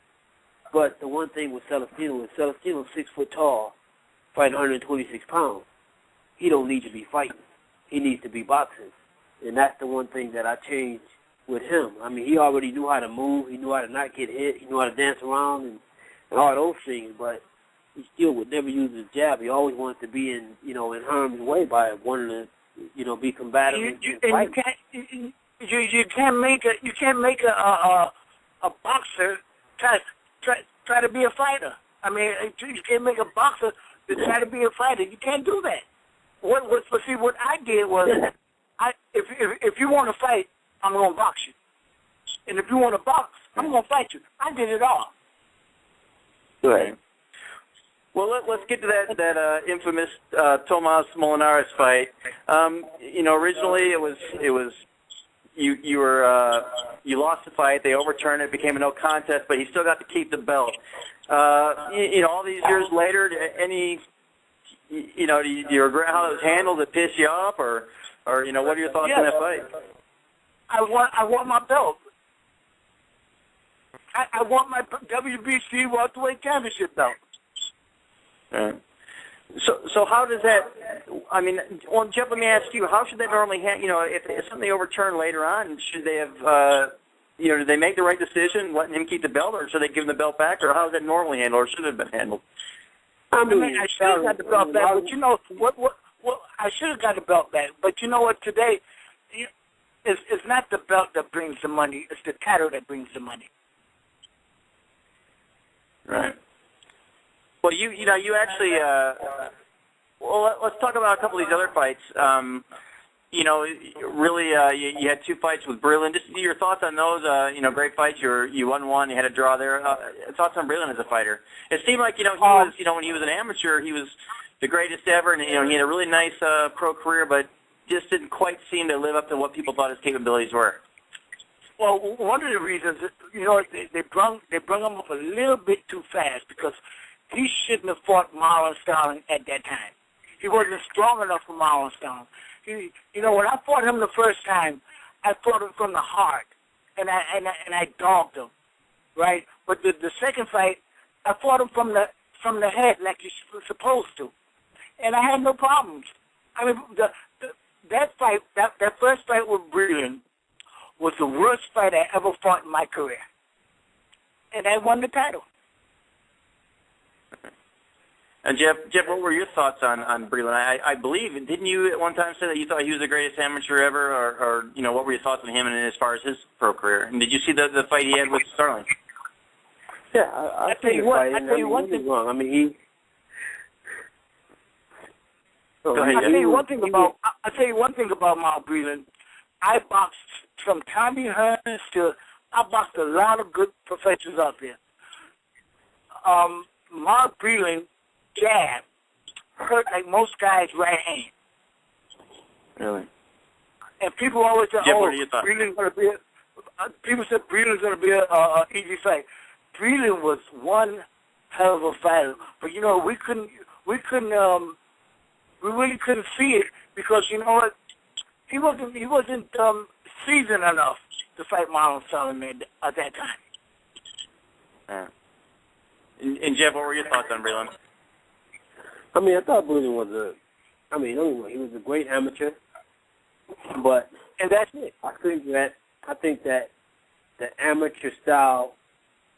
But the one thing with Celestino's 6 foot tall, fighting 126 pounds. He don't need to be fighting. He needs to be boxing. And that's the one thing that I changed with him. I mean, he already knew how to move. He knew how to not get hit. He knew how to dance around and all those things. But he still would never use his jab. He always wanted to be in harm's way by wanting to, be combative. You can't make a boxer try to be a fighter. I mean, you can't make a boxer to try to be a fighter. You can't do that. What I did was, if you want to fight, I'm going to box you. And if you want to box, I'm going to fight you. I did it all. Right. Well, let's get to that infamous Tomas Molinares fight. Originally it was you lost the fight. They overturned it. It became a no contest, but he still got to keep the belt. All these years later, do you regret how it was handled? Did it piss you off, or what are your thoughts on that fight? I want my belt. I want my WBC welterweight championship belt. So how does that? I mean, Jeff, let me ask you: how should they normally if something overturned later on? Should they have? Did they make the right decision, letting him keep the belt, or should they give him the belt back, or how is that normally handled, or should it have been handled? I mean, I should have got the belt back, but what? I should have got the belt back, but you know what? Today, it's not the belt that brings the money. It's the title that brings the money. Right. Well, you actually. Well, let's talk about a couple of these other fights. Really, you had 2 fights with Breland. Just your thoughts on those. Great fights. You won one. You had a draw there. Thoughts on Breland as a fighter? It seemed like he was, when he was an amateur, he was the greatest ever, and he had a really nice pro career, but just didn't quite seem to live up to what people thought his capabilities were. Well, one of the reasons, they brung him up a little bit too fast because he shouldn't have fought Marlon Starling at that time. He wasn't strong enough for Marlon Starling. When I fought him the first time, I fought him from the heart, and I dogged him, right? But the second fight, I fought him from the head like you're supposed to, and I had no problems. I mean, that first fight with Breland was the worst fight I ever fought in my career, and I won the title. And Jeff, what were your thoughts on Breland? I believe, didn't you at one time say that you thought he was the greatest amateur ever, or what were your thoughts on him and as far as his pro career? And did you see the fight he had with Starling? Yeah, I tell you what. I tell you one thing wrong. I mean, he. I'll tell you one thing about Marlon Breland. I boxed from Tommy Hearns to I boxed a lot of good professionals out there. Marlon Breland jab hurt like most guys' right hand. Really? And people always say, Jeff, Breland's going to be people said Breland's going to be a easy fight. Breland was one hell of a fighter, but we really couldn't see it because he wasn't seasoned enough to fight Marlon Starling at that time. And Jeff, what were your thoughts on Breland? I mean, I thought Breland was he was a great amateur, but and that's it. I think that the amateur style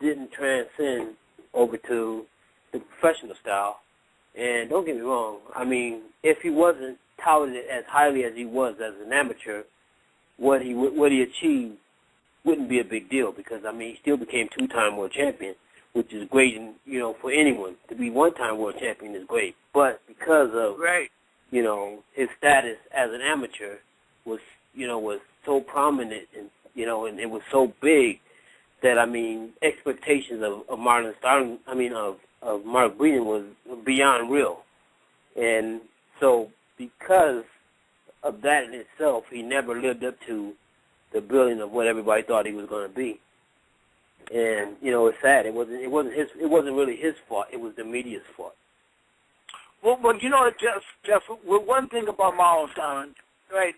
didn't transcend over to the professional style. And don't get me wrong, I mean, if he wasn't touted as highly as he was as an amateur, what he achieved wouldn't be a big deal because he still became 2-time world champion, which is great, and for anyone to be 1-time world champion is great. But because of his status as an amateur was so prominent and and it was so big that expectations of Marlon Starling, of Mark Breeden was beyond real, and so because of that in itself, he never lived up to the billing of what everybody thought he was going to be. And it's sad. It wasn't really his fault. It was the media's fault. Well, Jeff. One thing about Marlon Starling, right?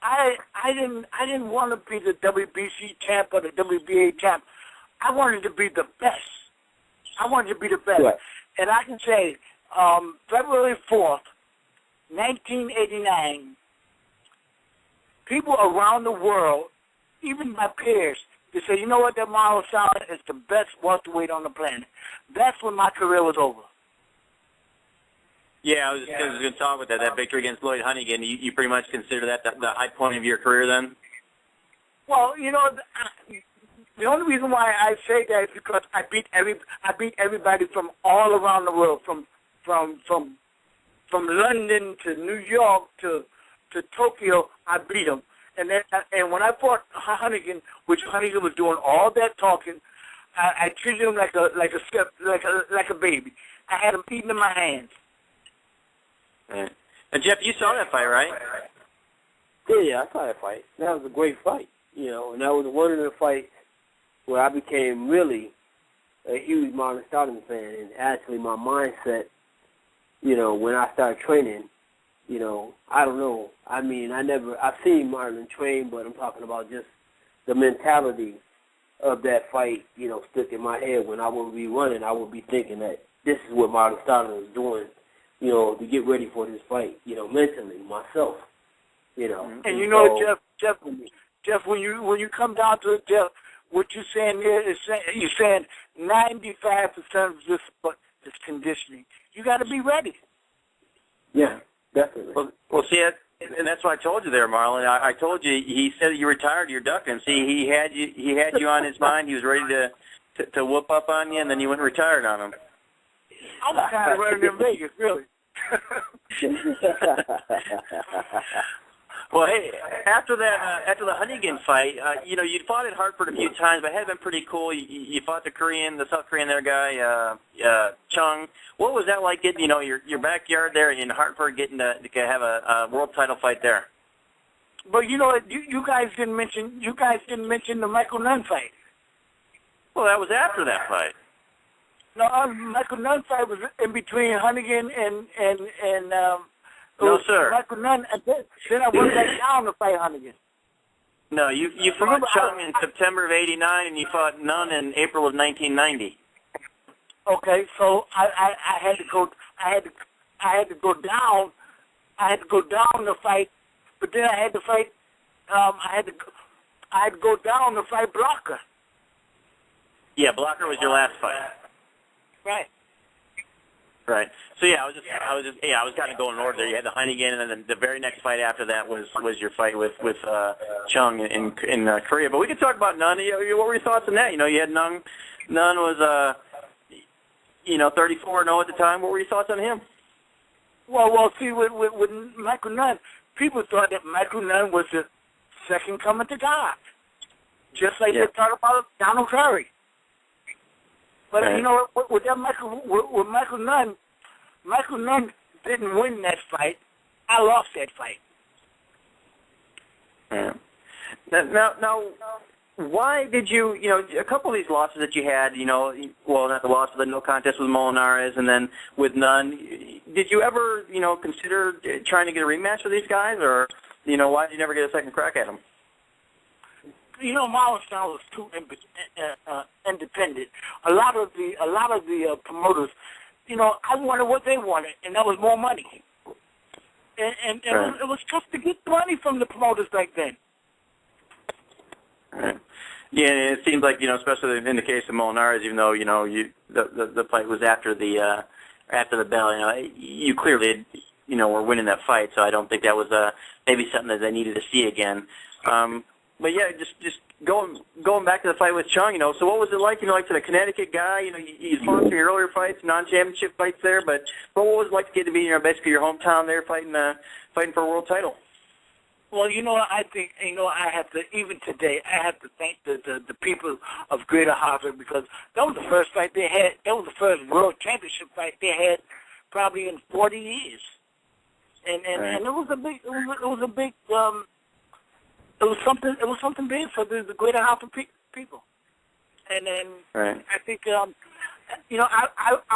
I didn't want to be the WBC champ or the WBA champ. I wanted to be the best. Right. And I can say, February 4th, 1989, people around the world, even my peers, they say, you know what, that Marlon Starling is the best welterweight on the planet. That's when my career was over. Yeah, I was going to talk about that victory against Lloyd Hunnigan. You pretty much consider that the high point of your career then? Well, the only reason why I say that is because I beat everybody from all around the world, from London to New York to Tokyo. I beat them, and when I fought Hunnigan, which Hunnigan was doing all that talking, I treated him like a baby. I had him eating in my hands. Right. And Jeff, you saw that fight, right? Yeah, I saw that fight. That was a great fight, and that was one of the fights where I became really a huge Marlon Starling fan, and actually my mindset, when I started training, I don't know. I've seen Marlon train, but I'm talking about just the mentality of that fight, stuck in my head. When I would be running, I would be thinking that this is what Marlon Starling was doing, to get ready for this fight, mentally, myself, And Jeff, when you come down to it, Jeff, what you're saying there is you're saying 95% of this sport is conditioning. You got to be ready. Yeah, definitely. Well, see, And that's what I told you there, Marlon. I told you, he said you retired, you're ducking. See, he had you on his mind. He was ready to whoop up on you, and then you went and retired on him. I'm kind of running in Vegas, really. Well, hey, after the Huntington fight, you fought at Hartford a few times, but it had been pretty cool. You fought the South Korean guy, Chung. What was that like getting, your backyard there in Hartford, getting to have a world title fight there? But you guys didn't mention the Michael Nunn fight. Well, that was after that fight. No, Michael Nunn fight was in between Huntington and no, sir. Michael Nunn, and then I went back down to fight Huntington. No, you fought Chung in September of '89, and you fought Nunn in April of 1990. Okay, so I had to go down. I had to go down to fight, but then I had to fight. I had to go down to fight Blocker. Yeah, Blocker was your last fight. Right. Right. So yeah, I was kind of going in order there. You had the Huntington, and then the very next fight after that was your fight with Chung in Korea. But we could talk about Nunn. What were your thoughts on that? You had Nunn was 34-0 at the time. What were your thoughts on him? Well, see, with Michael Nunn, people thought that Michael Nunn was the second coming to God, just like they thought about Donald Curry. But right. With Michael Nunn didn't win that fight. I lost that fight. Yeah. Now, why did you? A couple of these losses that you had. Well, not the loss, but the no contest with Molinares, and then with Nunn. Did you ever, consider trying to get a rematch with these guys, or, why did you never get a second crack at them? Marlon Starling was too independent. A lot of the promoters, I wanted what they wanted, and that was more money. And right. it was tough to get money from the promoters back then. Right. Yeah, and it seems like, especially in the case of Molinares, even though, the fight was after the bell, you clearly, were winning that fight, so I don't think that was maybe something that they needed to see again. But yeah, just going back to the fight with Chung, so what was it like, like for the Connecticut guy, you fought some of your earlier fights, non-championship fights there, but what was it like to get to be, basically your hometown there fighting for a world title? Well, I think, I have to, even today, I have to thank the people of Greater Hartford, because that was the first fight they had, that was the first world championship fight they had probably in 40 years. And right. And it was something big for the Greater Hartford people. And then right. I think I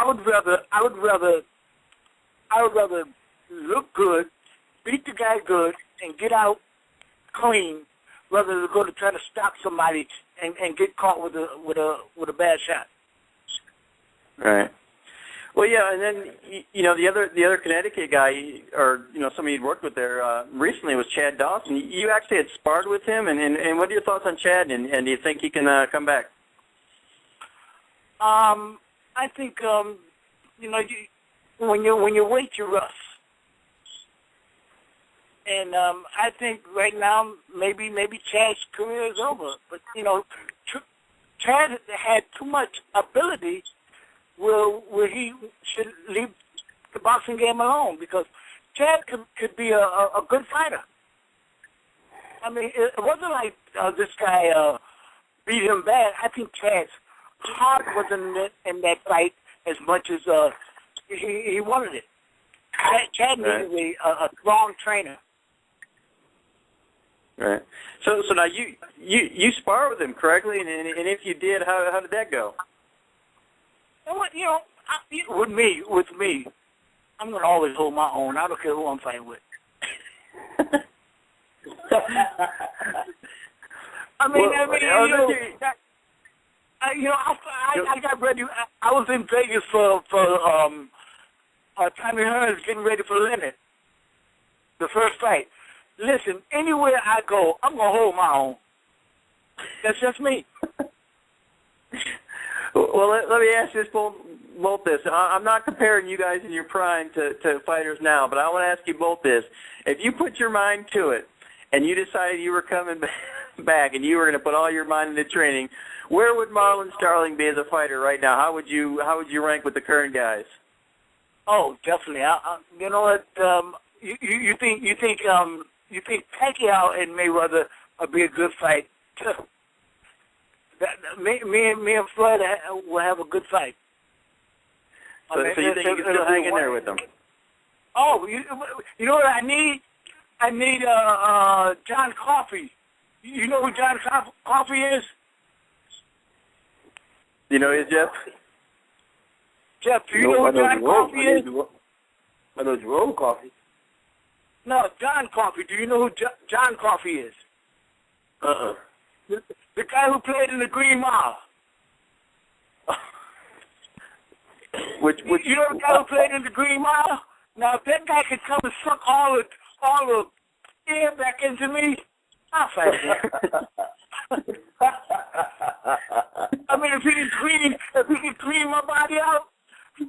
would rather look good, beat the guy good, and get out clean, rather than go to try to stop somebody and get caught with a bad shot. Right. Well, yeah, and then the other Connecticut guy, or somebody you'd worked with there recently, was Chad Dawson. You actually had sparred with him, and what are your thoughts on Chad? And do you think he can come back? I think when you wait, you rust. And I think right now maybe Chad's career is over. But Chad had too much ability where he should leave the boxing game alone, because Chad could be a good fighter. I mean, it wasn't like this guy beat him bad. I think Chad's heart was in that fight as much as he wanted it. Chad needed a strong trainer. Right. So now you spar with him, correctly? And if you did, how did that go? With me, I'm gonna always hold my own. I don't care who I'm fighting with. I got ready. I was in Vegas for Tommy Hearns getting ready for Leonard, the first fight. Listen, anywhere I go, I'm gonna hold my own. That's just me. Well, let me ask you this, both this. I'm not comparing you guys in your prime to fighters now, but I want to ask you both this. If you put your mind to it and you decided you were coming back and you were going to put all your mind into training, where would Marlon Starling be as a fighter right now? How would you rank with the current guys? Oh, definitely. You know what? You think Pacquiao and Mayweather would be a good fight? Me and Floyd will have a good fight. So you think you can still hang in there with them? Oh, you know what I need? I need John Coffey. You know who John Coffey is? You know who he is, Jeff? Jeff, do you know who John Coffey is? I know Jerome Coffey. No, John Coffey. Do you know who John Coffey is? The guy who played in the Green Mile. You know the guy who played in the Green Mile? Now, if that guy could come and suck all the air back into me, I'll fight him. I mean, if he can clean my body out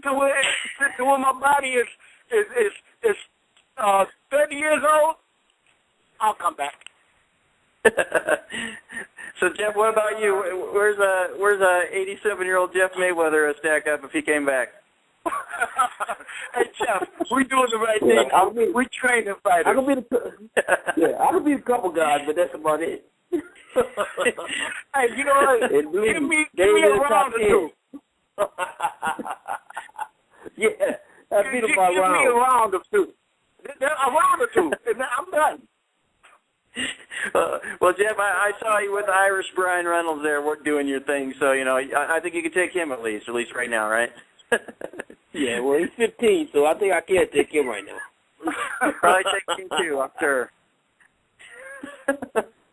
to where my body is 30 years old, I'll come back. So, Jeff, what about you? Where's 87-year-old Jeff Mayweather stack up if he came back? Hey, Jeff, we're doing the right thing. We training fighters. I could be a couple guys, but that's about it. Hey, you know what? Give me a round or two. Yeah, that'd be the round. Give me a round or two. A round or two, and I'm done. Well, Jeff, I saw you with Irish Brian Reynolds there doing your thing, so, you know, I think you can take him at least right now, right? Yeah, well, he's 15, so I think I can take him right now. Probably take him too, I'm sure.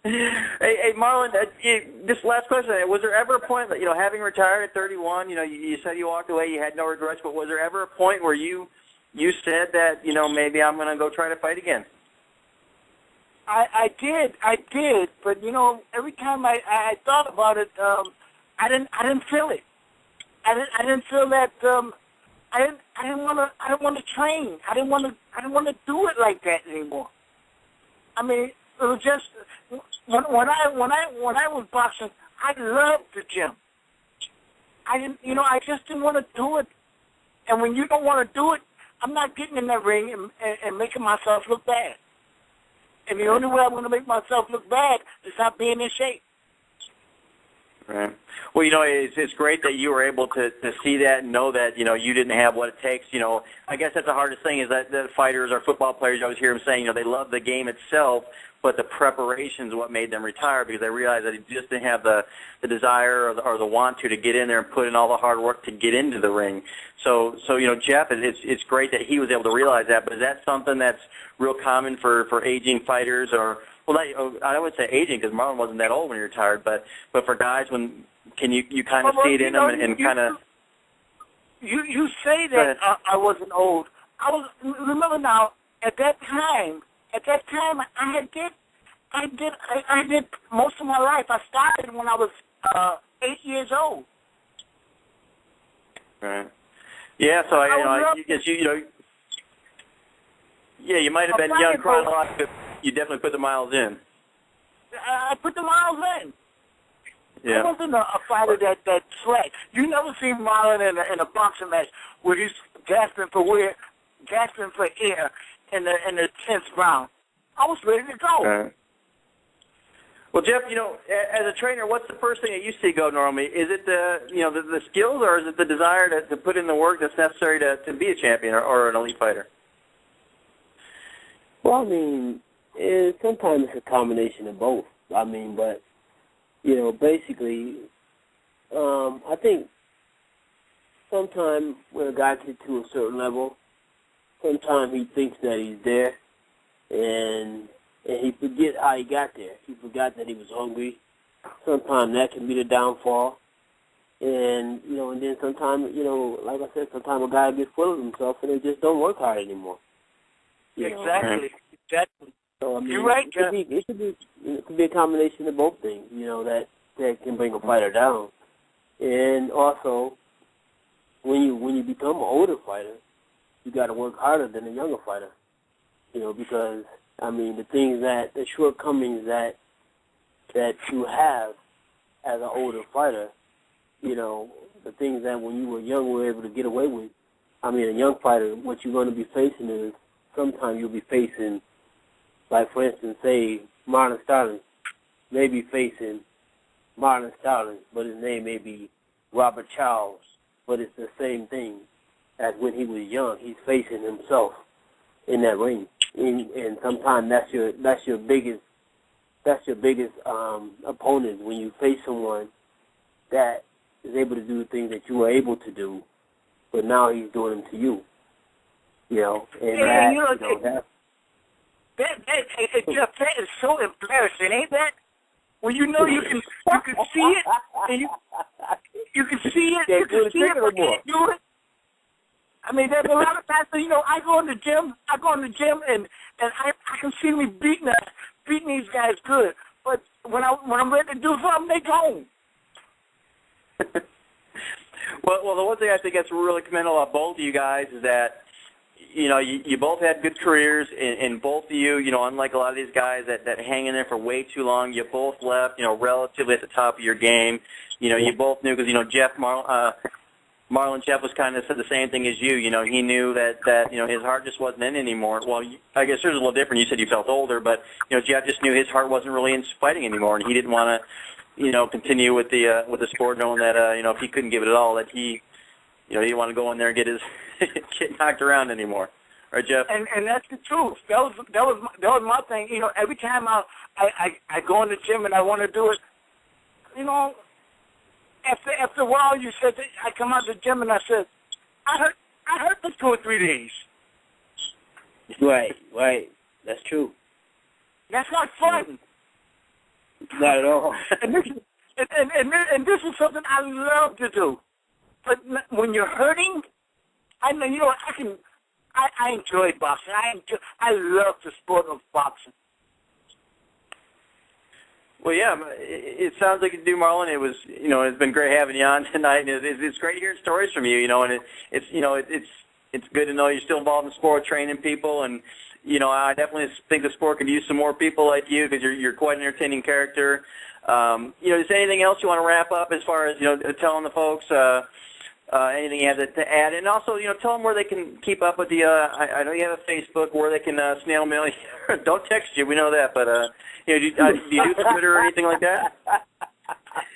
Hey, Marlon, this last question, was there ever a point that, you know, having retired at 31, you know, you said you walked away, you had no regrets, but was there ever a point where you said that, you know, maybe I'm going to go try to fight again? I did, but you know, every time I thought about it, I didn't feel it. I didn't feel that. I didn't want to train. I didn't want to do it like that anymore. I mean, it was just when I was boxing, I loved the gym. I just didn't want to do it. And when you don't want to do it, I'm not getting in that ring and making myself look bad. And the only way I'm going to make myself look bad is not being in shape. Right. Well, you know, it's great that you were able to see that and know that, you know, you didn't have what it takes. You know, I guess that's the hardest thing is that the fighters or football players, you always hear them saying, you know, they love the game itself, but the preparation is what made them retire because they realized that they just didn't have the desire or the want to get in there and put in all the hard work to get into the ring. So you know, Jeff, it's great that he was able to realize that, but is that something that's real common for aging fighters or, well, I would say aging because Marlon wasn't that old when he retired, but for guys, can you kind of see it in them and kind of... You say that I wasn't old. Remember now, at that time, I did most of my life. I started when I was 8 years old. Right. Yeah, so you might have been young chronologically. You definitely put the miles in. I put the miles in. Yeah. I wasn't a fighter that sweat. You never see Marlon in a boxing match where he's gasping for air in the 10th round. I was ready to go. Right. Well, Jeff, you know, as a trainer, what's the first thing that you see go normally? Is it the skills, or is it the desire to put in the work that's necessary to be a champion or an elite fighter? Well, I mean, sometimes it's a combination of both. I mean, but, you know, basically, I think sometimes when a guy gets to a certain level, sometimes he thinks that he's there, and he forget how he got there. He forgot that he was hungry. Sometimes that can be the downfall. And, you know, and then sometimes, you know, like I said, sometimes a guy gets full of himself and they just don't work hard anymore. Exactly. So, I mean, you're right, Jeff. It could be a combination of both things, you know, that can bring a fighter down. And also, when you become an older fighter, you got to work harder than a younger fighter. You know, because I mean the shortcomings that you have as an older fighter, you know, the things that when you were young were able to get away with. I mean, a young fighter, what you're going to be facing is sometimes you'll be facing, like for instance, say Marlon Starling may be facing Marlon Starling, but his name may be Robert Charles, but it's the same thing as when he was young. He's facing himself in that ring, and sometimes that's your biggest opponent when you face someone that is able to do the things that you were able to do, but now he's doing them to you. You know, and Jeff, that is so embarrassing, ain't that? When you know you can see it, and you can see it, you can see it, but can't do it. I mean, there's a lot of times, you know, I go in the gym, and I can see me beating these guys good. But when I'm ready to do something, they don't. Well, the one thing I think that's really commendable about both of you guys is that, you know, you both had good careers, and both of you, you know, unlike a lot of these guys that hang in there for way too long, you both left, you know, relatively at the top of your game. You know, you both knew, because, you know, Marlon Jeff was kind of said the same thing as you. You know, he knew that you know, his heart just wasn't in anymore. Well, I guess yours was a little different. You said you felt older, but, you know, Jeff just knew his heart wasn't really in fighting anymore, and he didn't want to, you know, continue with the sport, knowing that you know, if he couldn't give it all, that he, you know, he didn't want to go in there and get knocked around anymore. Right, Jeff? And that's the truth. That was my thing. You know, every time I go in the gym and I want to do it, you know, after a while, you said that I come out of the gym and I said, I hurt for 2 or 3 days. Right. That's true. That's not fun. Not at all. And this is something I love to do. But when you're hurting, I know, you know, I enjoy boxing. I love the sport of boxing. Well, yeah, it sounds like you do, Marlon. It was, you know, it's been great having you on tonight. It's great hearing stories from you, you know, and it's you know, it's good to know you're still involved in sport, training people, and, you know, I definitely think the sport could use some more people like you, because you're quite an entertaining character. You know, is there anything else you want to wrap up as far as, you know, telling the folks anything you have to add? And also, you know, tell them where they can keep up with the, I know you have a Facebook, where they can snail mail you. Don't text you, we know that, but, you know, do you do Twitter or anything like that?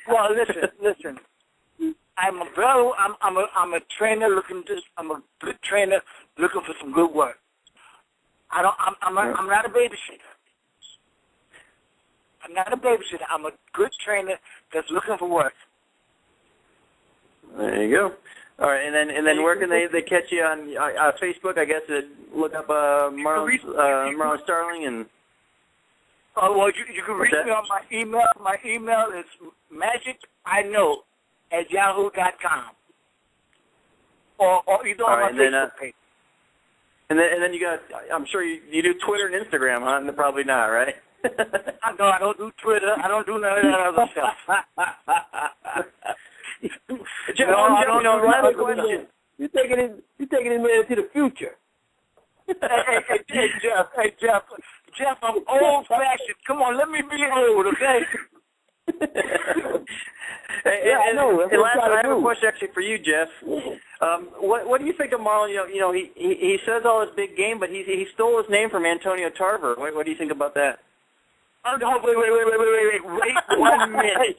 Well, listen. I'm a trainer I'm a good trainer looking for some good work. I'm not a babysitter. I'm not a babysitter. I'm a good trainer that's looking for work. There you go. All right, and then where can they catch you on Facebook? I guess look up Marlon Starling and. Oh, well, you can reach me on my email. My email is magiciknow@yahoo.com. Or either on my Facebook page. And then you got, I'm sure you do Twitter and Instagram, huh? And probably not, right? No, I don't do Twitter. I don't do none of that other stuff. Last question. You're taking it man into the future. Hey, Jeff, I'm old-fashioned. Come on, let me be old, okay? I know. And last, I have a question actually for you, Jeff. What do you think of Marlon? You know, he says all his big game, but he stole his name from Antonio Tarver. What do you think about that? Oh, no, wait 1 minute.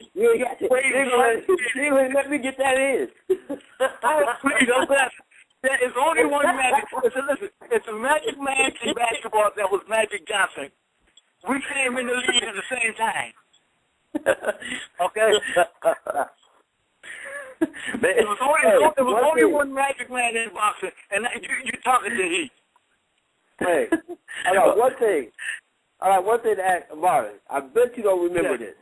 Let me get that in. Please, don't laugh. There is only one Magic. Listen, it's a Magic man in basketball that was Magic Johnson. We came in the league at the same time. Okay? There was only one Magic man in boxing, and you're talking to Heat. Hey, I got one thing. To ask Marlon. I bet you don't remember this.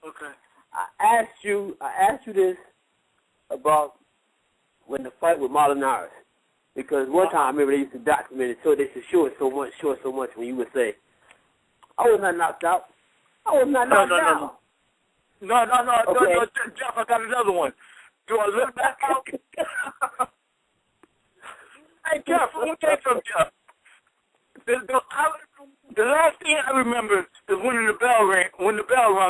Okay. I asked you this about when the fight with Marlon Starling, because one time I remember they used to document it, so they should show it so much when you would say, I was not knocked out. No, Okay. Jeff, I got another one. Do I look back out? remember is when the bell rang,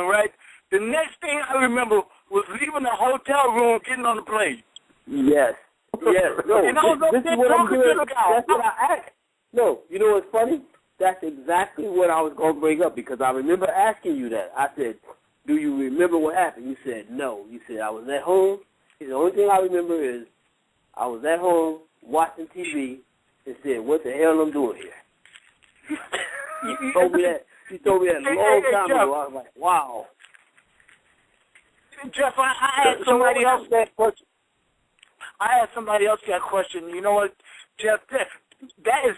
right? The next thing I remember was leaving the hotel room, getting on the plane. Yes. Yes. No, and I was up this there is what I'm talking doing. to the guy. That's what I asked. No, you know what's funny? That's exactly what I was going to bring up because I remember asking you that. I said, do you remember what happened? You said, no. You said, I was at home. The only thing I remember is I was at home watching TV and said, what the hell am I doing here? You told me that a long time ago. I was like, wow. Jeff, I had somebody else that question. You know what, Jeff? That is.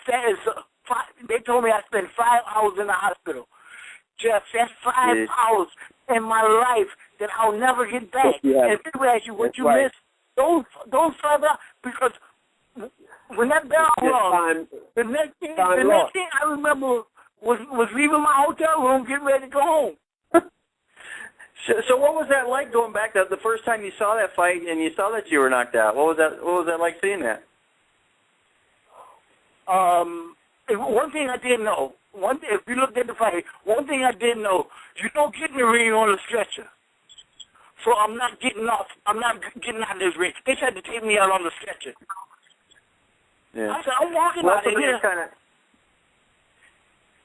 They told me I spent 5 hours in the hospital. Jeff, that's 5 hours in my life that I'll never get back. Yeah. And people ask you what you missed. Those 5 hours, because when that bell rung, the next thing I remember was leaving my hotel room, getting ready to go home. So what was that like going back the first time you saw that fight and you saw that you were knocked out? What was that like seeing that? One thing I didn't know. If you looked at the fight, one thing I didn't know, you don't get in the ring on a stretcher. So I'm not getting out of this ring. They tried to take me out on the stretcher. Yeah. I said, I'm walking out of here.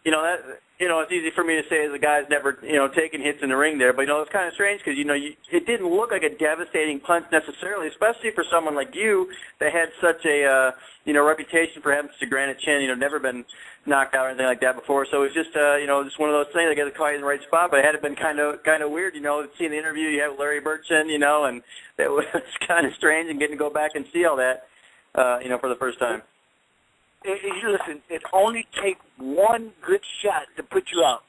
It's easy for me to say as a guy's never, taken hits in the ring there, but, it's kind of strange because, it didn't look like a devastating punch necessarily, especially for someone like you that had such a, reputation for having such a granite chin, never been knocked out or anything like that before. So it was just, just one of those things. I got to call you in the right spot, but it had been kind of weird, seeing the interview you had with Larry Burchin, and that was kind of strange and getting to go back and see all that, for the first time. Listen, it only takes one good shot to put you out.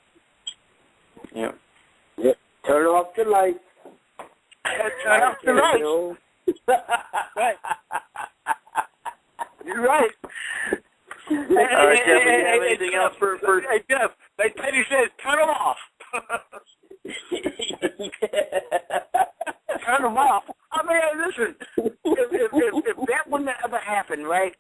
Yeah. Yep. Turn off the lights. Turn off the lights. Right. You're right. All right, Jeff, do you have anything else for... Hey, Jeff, like Teddy says, turn them off. Turn them off. I mean, listen, if that wouldn't have ever happened, right,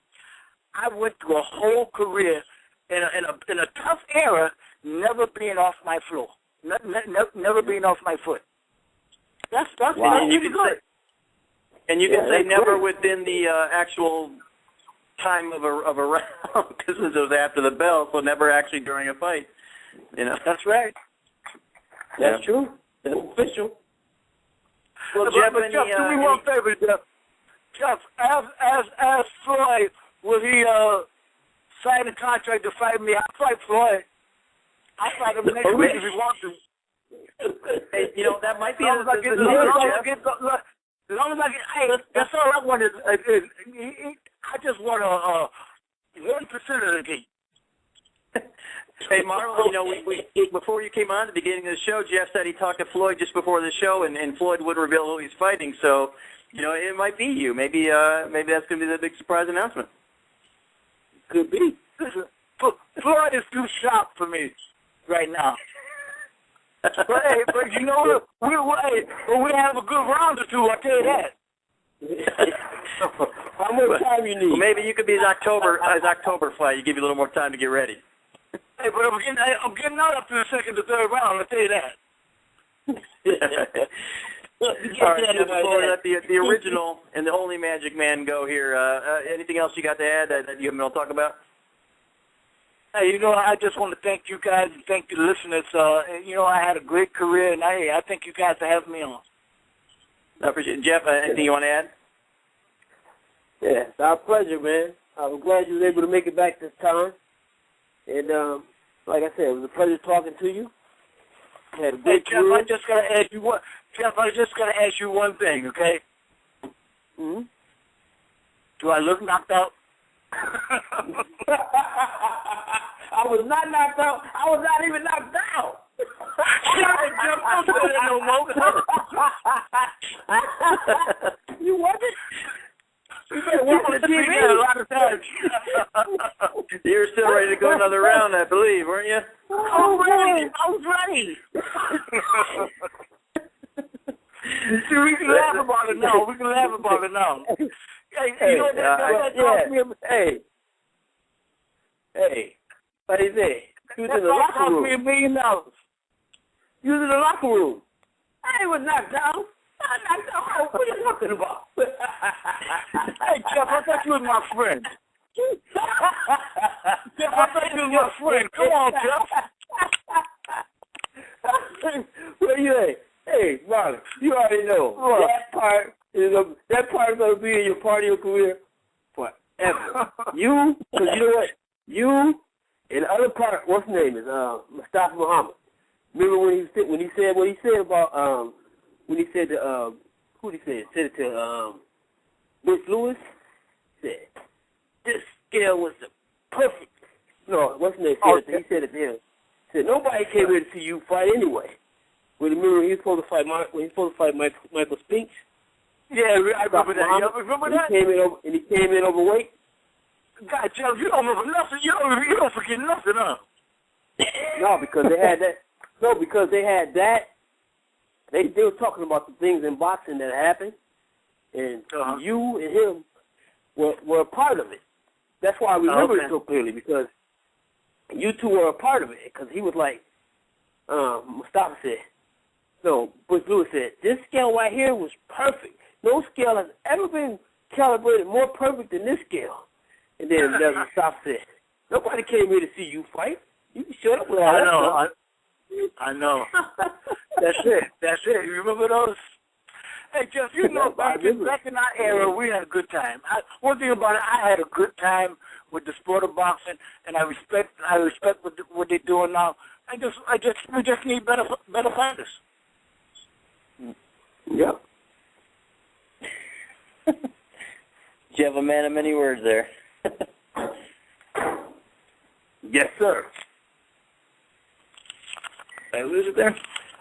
I went through a whole career in a tough era, never being off my floor, never being off my foot. That's pretty good. And you can say never within the actual time of a round, because it was after the bell, so never actually during a fight. That's right. That's true. That's official. Well, Jeff, do me one favor, Jeff. Jeff, ask Floyd, will he sign a contract to fight me? I'll fight Floyd. I'll fight him next week if he wants to. Hey, that might be as long as I get, hey, that's all I want is I just want 1% of the gate. Hey, Marlon, we before you came on at the beginning of the show, Jeff said he talked to Floyd just before the show, and Floyd would reveal who he's fighting. So, it might be you. Maybe that's going to be the big surprise announcement. Could be. Listen, Floyd is too sharp for me right now. But you know what? We'll have a good round or two, I'll tell you that. How much time you need? Well, maybe you could be his October fight. You give you a little more time to get ready. Hey, but I'm getting out after the second or third round, I'll tell you that. All right, before we let the original and the only Magic Man go here, anything else you got to add that you haven't been able to talk about? Hey, I just want to thank you guys and thank the listeners. I had a great career, and I thank you guys for having me on. I appreciate it. Jeff, anything you want to add? Yeah, it's our pleasure, man. I'm glad you was able to make it back this time. And like I said, it was a pleasure talking to you. Had a great Jeff, I just got to ask you one thing, okay? Mm-hmm. Do I look knocked out? I was not knocked out. I was not even knocked out. Don't say that no more. You wasn't? You better watch the TV a lot of times. You were still ready to go another round, I believe, weren't you? I was ready. See, we can laugh about it now. Hey, Hey, what do you say? He was in the locker cost room. me $1 million. He was in the locker room. I was knocked down. I knocked down. What are you talking about? Hey, Jeff, I thought you was my friend. Jeff, I thought you was my friend. Come on, Jeff. Where you at? Hey, Marlon, you already know. What? That part is going to be in your part of your career forever. Because you know what? You and the other part, what's his name is Mustafa Muhammad. Remember when he said what he said about when he said to who did he say? Said it to Rich Lewis. Said this scale was the perfect. No, what's his name? He said it to him. Said nobody came here to see you fight anyway. Remember when he was supposed to fight Michael Spinks? Yeah, I remember that. You remember that? He came in overweight. God, Jeff, you don't remember nothing. You don't forget nothing, huh? No, because they had that. No, because they had that. They were talking about the things in boxing that happened, and you and him were a part of it. That's why I remember it so clearly, because you two were a part of it. Because he was like, Mustafa said, no, Bush Lewis said, this scale right here was perfect. No scale has ever been calibrated more perfect than this scale. And then Mustafa said, nobody came here to see you fight. You can shut up with all that stuff. I know. That's it. You remember those? Hey, Jeff, you know, back in our era, we had a good time. One thing about it, I had a good time with the sport of boxing, and I respect what they're doing now. We just need better fighters. Yep. Jeff, a man of many words there. Yes, sir. Did I lose it there?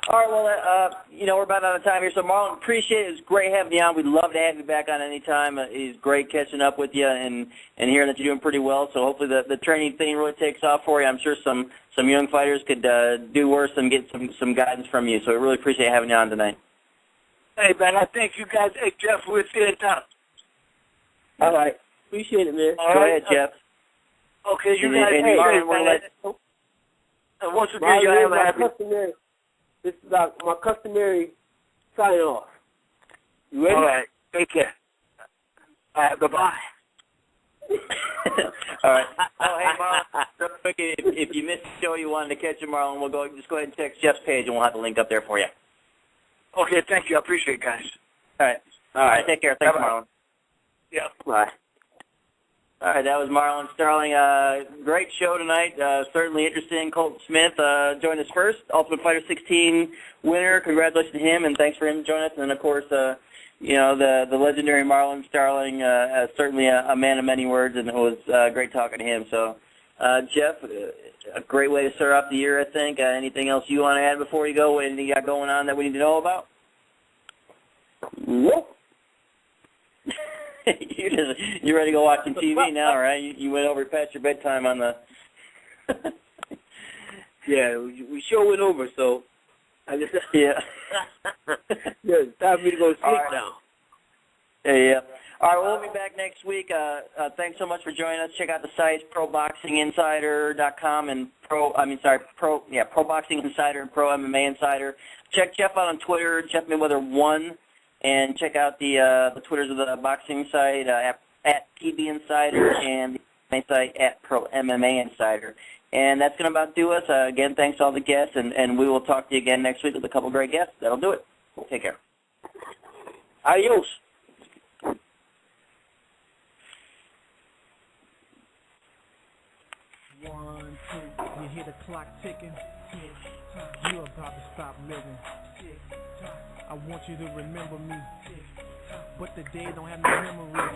All right, well, we're about out of time here. So, Marlon, appreciate it. It was great having you on. We'd love to have you back on any time. It's great catching up with you and hearing that you're doing pretty well. So hopefully the training thing really takes off for you. I'm sure some young fighters could do worse and get some guidance from you. So I really appreciate having you on tonight. Hey, man, I thank you guys. Hey, Jeff, we'll see you in town. All right. Appreciate it, man. Go ahead, Jeff. Okay, you guys. Hey, Marlon, and once again, you have a happy... This is my customary sign-off. You ready? All right. Take care. All right, bye-bye. All right. Oh, hey, Marlon, real quick, if you missed the show you wanted to catch it, Marlon, just go ahead and text Jeff's page, and we'll have the link up there for you. Okay, thank you. I appreciate it, guys. All right. All right, take care. Thanks, Marlon. Yeah. Bye. All right, that was Marlon Starling. Great show tonight. Certainly interesting. Colton Smith joined us first. Ultimate Fighter 16 winner. Congratulations to him, and thanks for him joining us. And then, of course, the legendary Marlon Starling, certainly a man of many words, and it was great talking to him. So, Jeff, a great way to start off the year, I think. Anything else you want to add before you go? Anything you got going on that we need to know about? Nope. You ready to go watching TV now, right? You went over past your bedtime on the... Yeah, we show went over, so I just... Yeah. Yeah, it's time for me to go to sleep now. Yeah. All right, we'll be back next week. Thanks so much for joining us. Check out the sites, ProBoxingInsider.com and Pro Boxing Insider and Pro MMA Insider. Check Jeff out on Twitter, Jeff Mayweather 1. And check out the Twitters of the boxing site at PB Insider and the main site at Pro MMA Insider. And that's going to about do us. Again, thanks to all the guests, and we will talk to you again next week with a couple great guests. That'll do it. Take care. Adios. 1, 2, you hear the clock ticking. You're about to stop living. I want you to remember me, but the day don't have no memory.